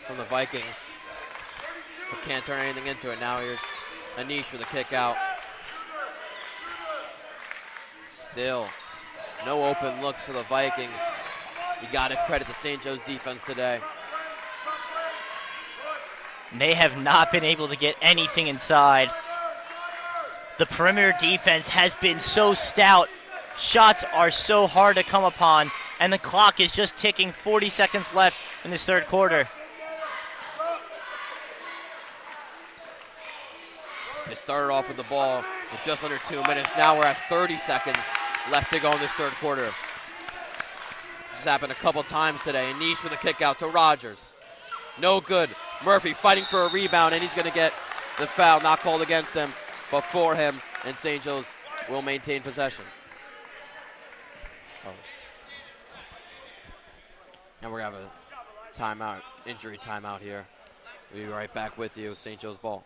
from the Vikings. But can't turn anything into it. Now here's Anish for the kick out. Still, no open looks for the Vikings. You got to credit the St. Joe's defense today. They have not been able to get anything inside. The perimeter defense has been so stout. Shots are so hard to come upon, and the clock is just ticking. 40 seconds left in this third quarter. They started off with the ball with just under 2 minutes. Now we're at 30 seconds left to go in this third quarter. This has happened a couple times today. Anish for the kick out to Rogers. No good. Murphy fighting for a rebound, and he's going to get the foul not called against him, but for him, and St. Joe's will maintain possession. And we're going to have a timeout, injury timeout here. We'll be right back with you with St. Joe's ball.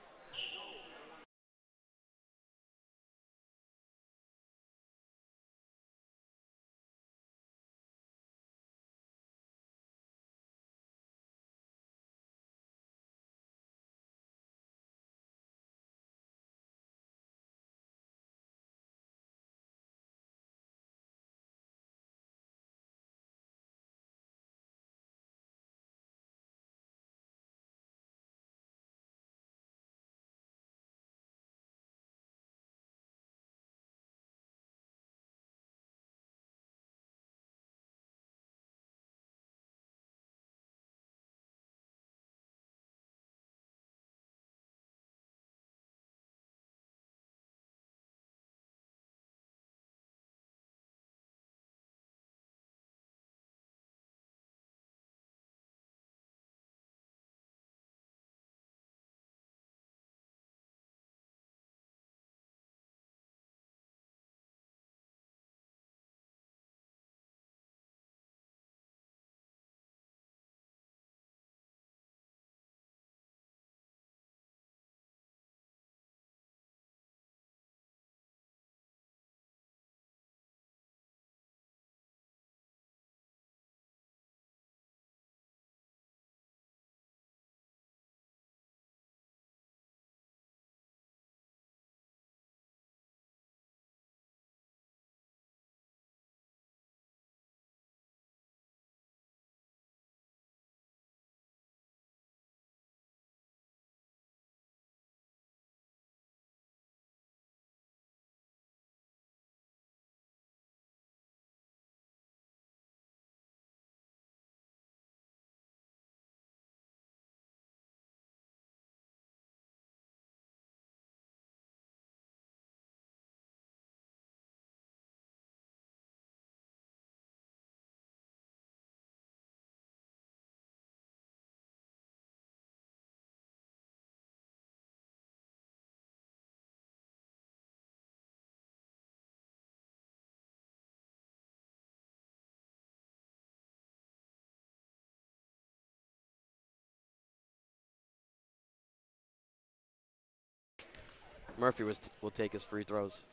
Murphy will take his free throws.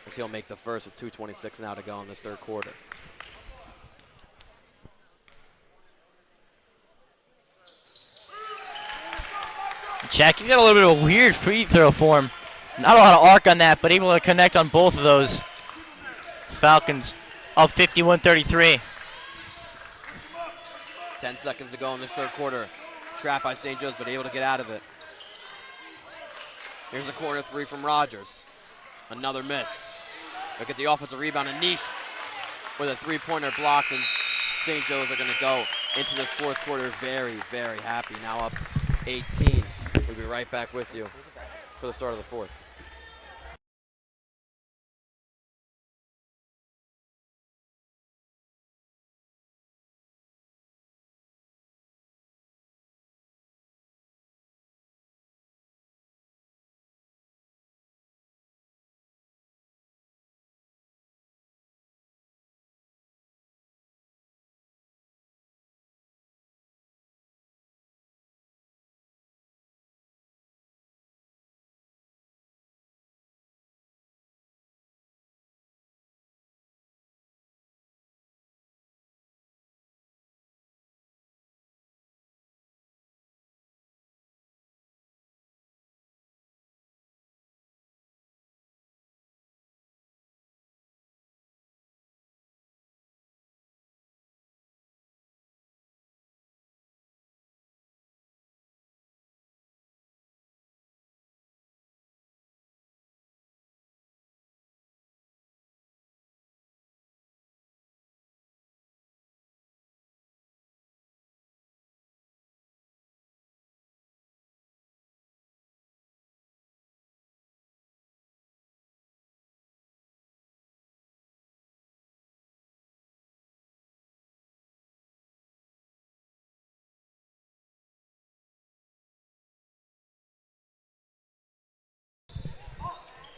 As he'll make the first with 2:26 now to go in this third quarter. Jack, he's got a little bit of a weird free throw form. Not a lot of arc on that, but able to connect on both of those. Falcons up 51-33. 10 seconds to go in this third quarter. Trapped by St. Joe's, but able to get out of it. Here's a corner three from Rogers. Another miss. Look at the offensive rebound, and Niche with a three-pointer blocked, and St. Joe's are going to go into this fourth quarter very, very happy. Now up 18. We'll be right back with you for the start of the fourth.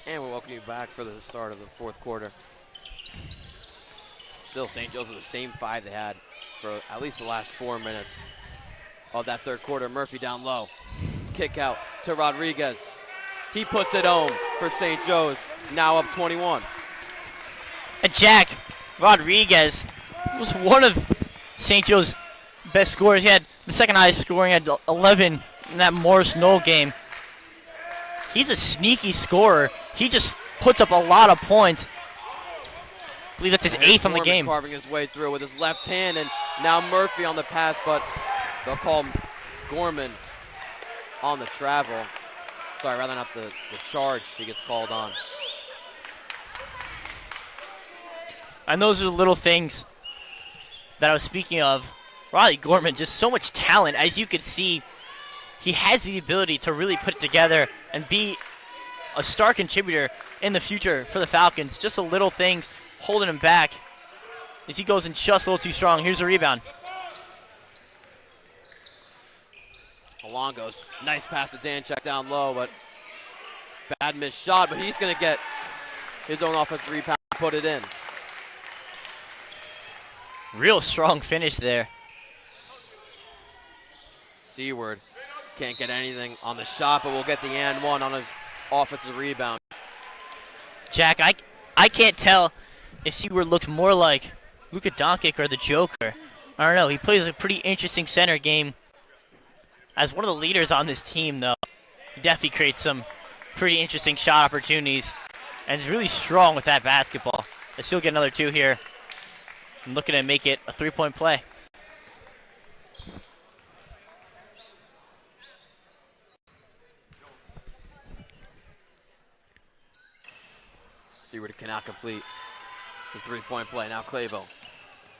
And we'll welcome you back for the start of the fourth quarter. Still, St. Joe's are the same five they had for at least the last 4 minutes of that third quarter. Murphy down low. Kick out to Rodriguez. He puts it home for St. Joe's, now up 21. And Jack Rodriguez was one of St. Joe's best scorers. He had the second highest scoring at 11 in that Morris Knoll game. He's a sneaky scorer. He just puts up a lot of points. I believe that's his eighth on the game. Carving his way through with his left hand, and now Murphy on the pass, but they'll call Gorman on the travel. Sorry, rather not the charge he gets called on. And those are the little things that I was speaking of. Riley Gorman, just so much talent. As you could see, he has the ability to really put it together and be a star contributor in the future for the Falcons. Just the little things holding him back as he goes in just a little too strong. Here's a rebound. Alongos, nice pass to Danchek down low, but bad missed shot, but he's going to get his own offensive rebound and put it in. Real strong finish there. Seward can't get anything on the shot, but will get the and one on his offensive rebound. Jack, I can't tell if Seward looks more like Luka Doncic or the Joker. I don't know. He plays a pretty interesting center game. As one of the leaders on this team, though, he definitely creates some pretty interesting shot opportunities and is really strong with that basketball. They still get another two here. I'm looking to make it a three-point play. Seward cannot complete the three-point play. Now Clavo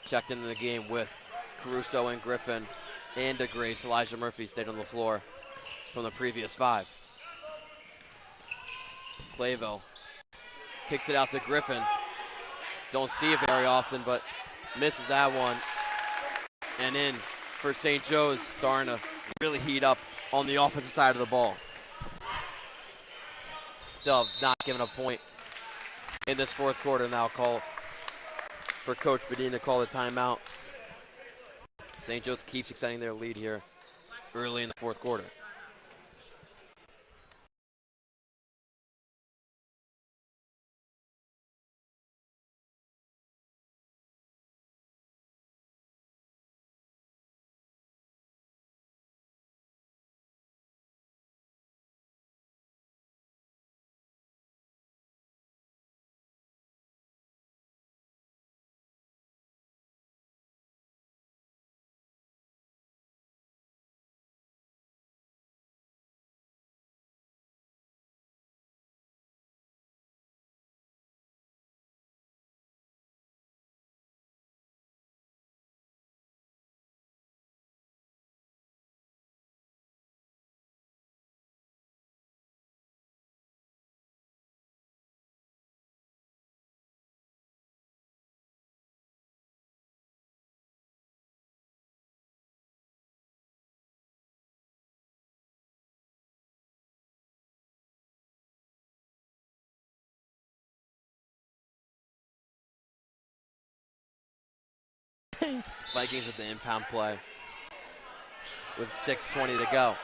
checked into the game with Caruso and Griffin and DeGrace. Elijah Murphy stayed on the floor from the previous five. Clavo kicks it out to Griffin. Don't see it very often, but misses that one. And in for St. Joe's, starting to really heat up on the offensive side of the ball. Still have not given a point in this fourth quarter. Now call for Coach Bedin to call the timeout. St. Joe's keeps extending their lead here early in the fourth quarter. Vikings with the impound play with 6:20 to go.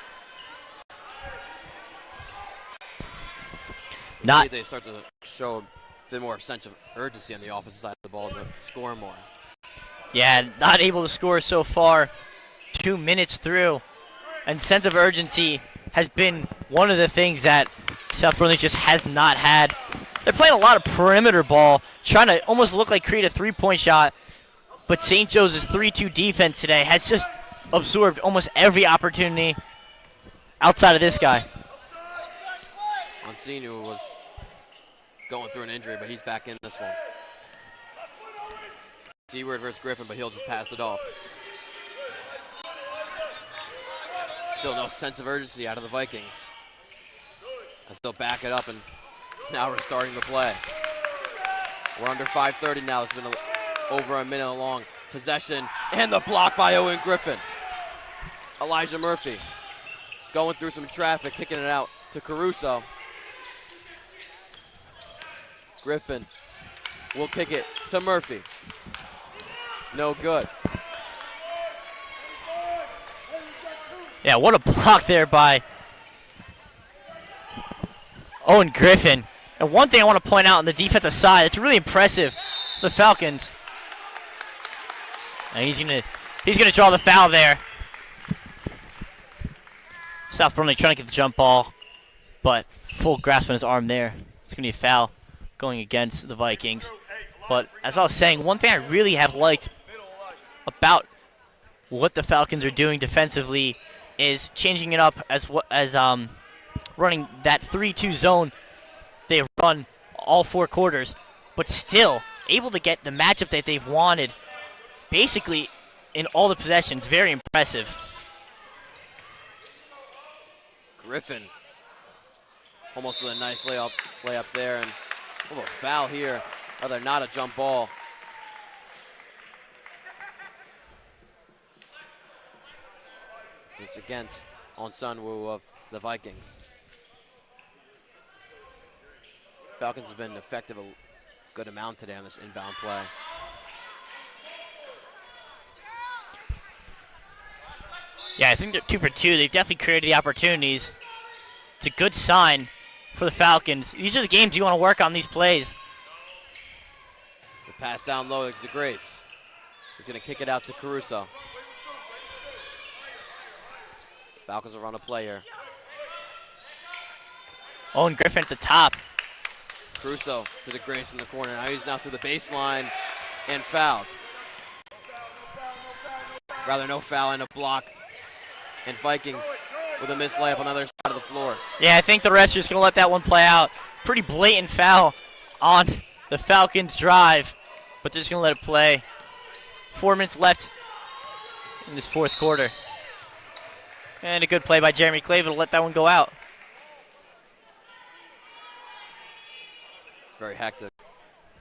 They start to show a bit more sense of urgency on the offensive side of the ball to score more. Yeah, not able to score so far. 2 minutes through. And sense of urgency has been one of the things that South Burlington just has not had. They're playing a lot of perimeter ball, trying to almost look like create a three-point shot. But St. Joe's 3-2 defense today has just absorbed almost every opportunity outside of this guy. Monsignor was going through an injury, but he's back in this one. Seaward versus Griffin, but he'll just pass it off. Still no sense of urgency out of the Vikings. And still back it up, and now we're starting the play. We're under 5:30 now. It's been over a minute long possession, and the block by Owen Griffin. Elijah Murphy going through some traffic, kicking it out to Caruso. Griffin will kick it to Murphy. No good. Yeah, what a block there by Owen Griffin. And one thing I want to point out on the defensive side, it's really impressive, the Falcons. And he's gonna draw the foul there. South Burlington trying to get the jump ball, but full grasp on his arm there. It's gonna be a foul going against the Vikings. But as I was saying, one thing I really have liked about what the Falcons are doing defensively is changing it up as running that 3-2 zone they run all 4 quarters, but still able to get the matchup that they've wanted basically in all the possessions. Very impressive. Griffin almost with a nice layup there, and a little foul here. Rather not a jump ball. It's against on Sunwoo of the Vikings. Falcons have been effective a good amount today on this inbound play. Yeah, I think they're 2 for 2. They've definitely created the opportunities. It's a good sign for the Falcons. These are the games you want to work on, these plays. The pass down low to Grace. He's going to kick it out to Caruso. Falcons will run a play here. Owen Griffin at the top. Caruso to the Grace in the corner. Now he's through the baseline and fouled. Rather no foul and a block. And Vikings with a missed layup on the other side of the floor. Yeah, I think the rest are just going to let that one play out. Pretty blatant foul on the Falcons' drive, but they're just going to let it play. 4 minutes left in this fourth quarter. And a good play by Jeremy Clavel to let that one go out. Very hectic.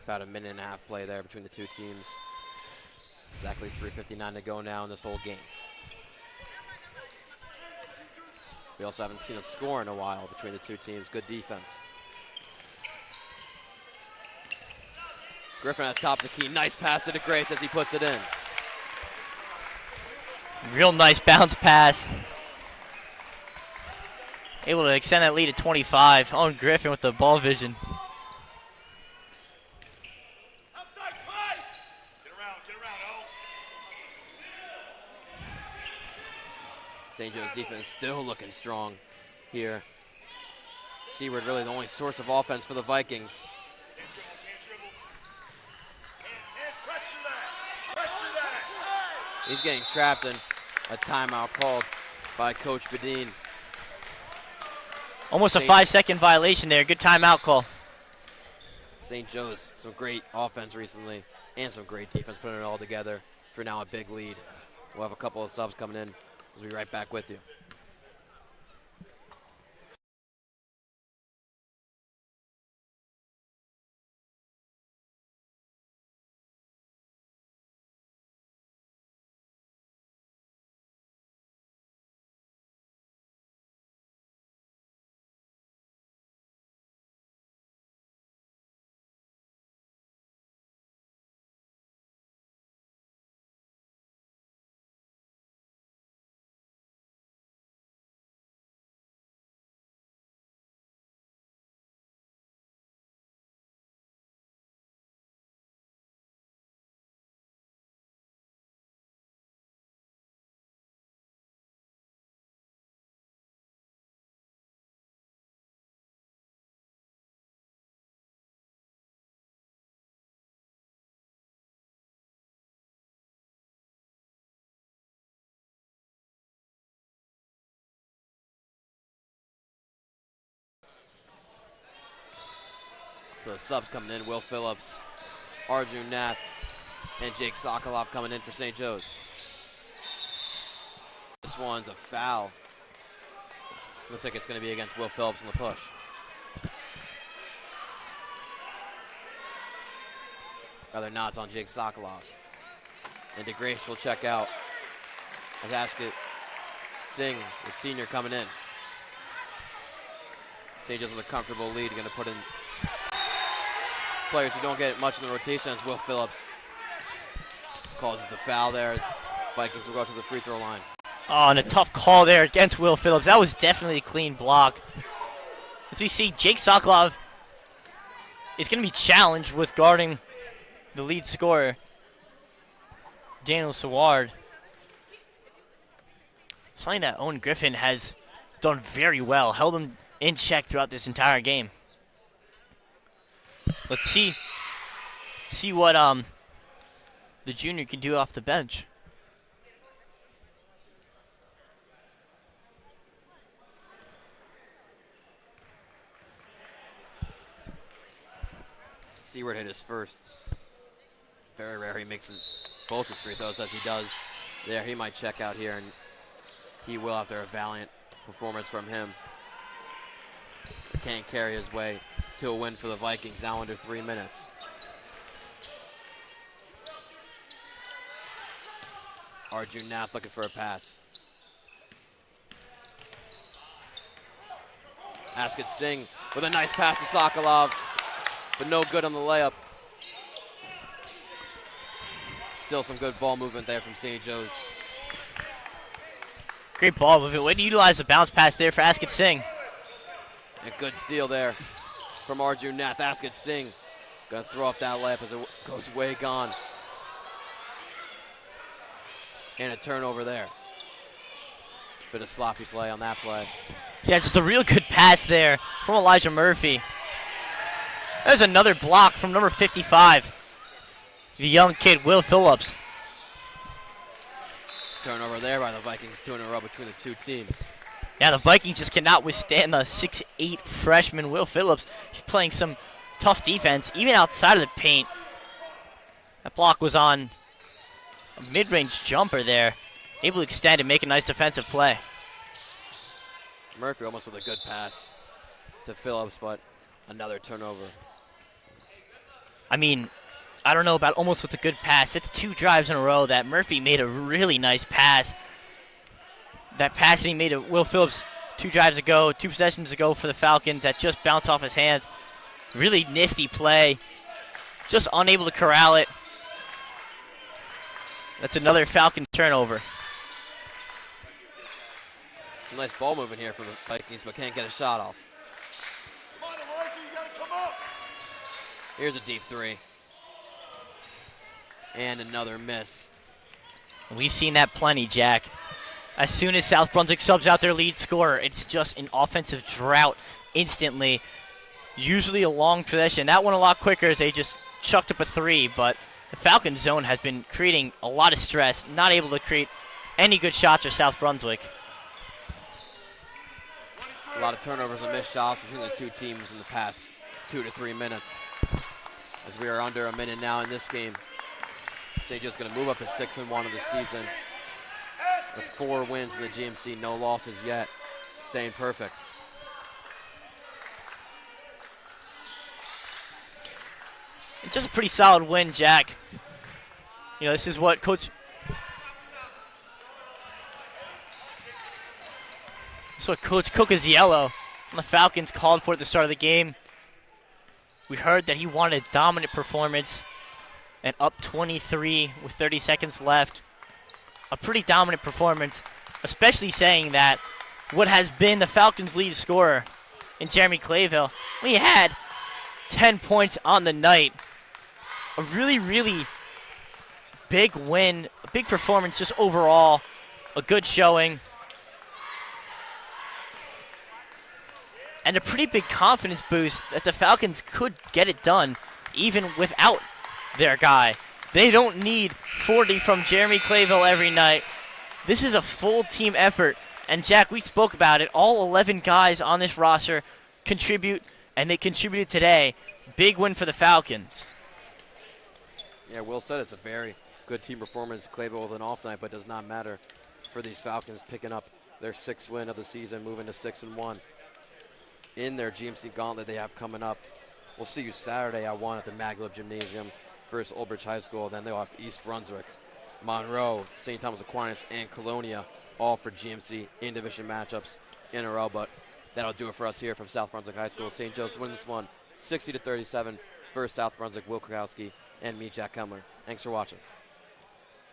About a minute and a half play there between the two teams. Exactly 3:59 to go now in this whole game. We also haven't seen a score in a while between the two teams. Good defense. Griffin at the top of the key. Nice pass to DeGrace as he puts it in. Real nice bounce pass. Able to extend that lead to 25. Owen Griffin with the ball vision. St. Joe's defense still looking strong here. Seward really the only source of offense for the Vikings. He's getting trapped in a timeout called by Coach Bedeen. Almost a 5-second violation there. Good timeout call. St. Joe's, some great offense recently and some great defense, putting it all together for now a big lead. We'll have a couple of subs coming in. We'll be right back with you. So the subs coming in, Will Phillips, Arjun Nath, and Jake Sokolov coming in for St. Joe's. This one's a foul. Looks like it's going to be against Will Phillips in the push. Rather not, it's on Jake Sokolov. And DeGrace will check out. As Askett Singh, the senior, coming in. St. Joe's with a comfortable lead, going to put in players who don't get much in the rotation as Will Phillips causes the foul there as Vikings will go to the free throw line. Oh, and a tough call there against Will Phillips. That was definitely a clean block. As we see, Jake Sokolov is going to be challenged with guarding the lead scorer, Daniel Saward. Something that Owen Griffin has done very well, held him in check throughout this entire game. Let's see what the junior can do off the bench. Seward hit his first. Very rare he makes both his free throws as he does there. He might check out here, and he will after a valiant performance from him. Can't carry his way to a win for the Vikings now under 3 minutes. Arjun Nath looking for a pass. Askett Singh with a nice pass to Sokolov, but no good on the layup. Still some good ball movement there from St. Joe's. Great ball movement. Way to utilize the bounce pass there for Askett Singh. A good steal there from Arjun Nath. Askett Singh gonna throw up that layup as it goes way gone. And a turnover there. Bit of sloppy play on that play. Yeah, just a real good pass there from Elijah Murphy. There's another block from number 55, the young kid, Will Phillips. Turnover there by the Vikings, 2 in a row between the two teams. Yeah, the Vikings just cannot withstand the 6'8" freshman Will Phillips. He's playing some tough defense, even outside of the paint. That block was on a mid-range jumper there. Able to extend and make a nice defensive play. Murphy almost with a good pass to Phillips, but another turnover. I mean, I don't know about almost with a good pass. It's 2 drives in a row that Murphy made a really nice pass. That pass that he made to Will Phillips 2 drives ago, 2 possessions ago for the Falcons that just bounced off his hands. Really nifty play. Just unable to corral it. That's another Falcon turnover. Some nice ball movement here from the Vikings, but can't get a shot off. Come on, Elijah, you gotta come up. Here's a deep three. And another miss. We've seen that plenty, Jack. As soon as South Brunswick subs out their lead scorer, it's just an offensive drought instantly. Usually a long possession. That one a lot quicker as they just chucked up a three, but the Falcons zone has been creating a lot of stress, not able to create any good shots for South Brunswick. A lot of turnovers and missed shots between the two teams in the past 2 to 3 minutes. As we are under a minute now in this game. St. Joe's going to move up to 6-1 of the season. With 4 wins in the GMC, no losses yet. Staying perfect. It's just a pretty solid win, Jack. You know, this is what Coach Cucuzziello and the Falcons called for at the start of the game. We heard that he wanted a dominant performance, and up 23 with 30 seconds left. A pretty dominant performance, especially saying that what has been the Falcons' lead scorer in Jeremy Clayville, we had 10 points on the night. A really, really big win, a big performance just overall, a good showing. And a pretty big confidence boost that the Falcons could get it done even without their guy. They don't need 40 from Jeremy Clayville every night. This is a full team effort. And Jack, we spoke about it. All 11 guys on this roster contribute, and they contributed today. Big win for the Falcons. Yeah, Will said it's a very good team performance. Clayville with an off night, but does not matter for these Falcons picking up their 6th win of the season, moving to 6-1 in their GMC gauntlet they have coming up. We'll see you Saturday at 1 at the Maglub Gymnasium versus Old Bridge High School. Then they'll have East Brunswick, Monroe, St. Thomas Aquinas, and Colonia, all for GMC in-division matchups in a row. But that'll do it for us here from South Brunswick High School. St. Joe's win this one 60-37 versus South Brunswick. Will Krakowski and me, Jack Kemler. Thanks for watching.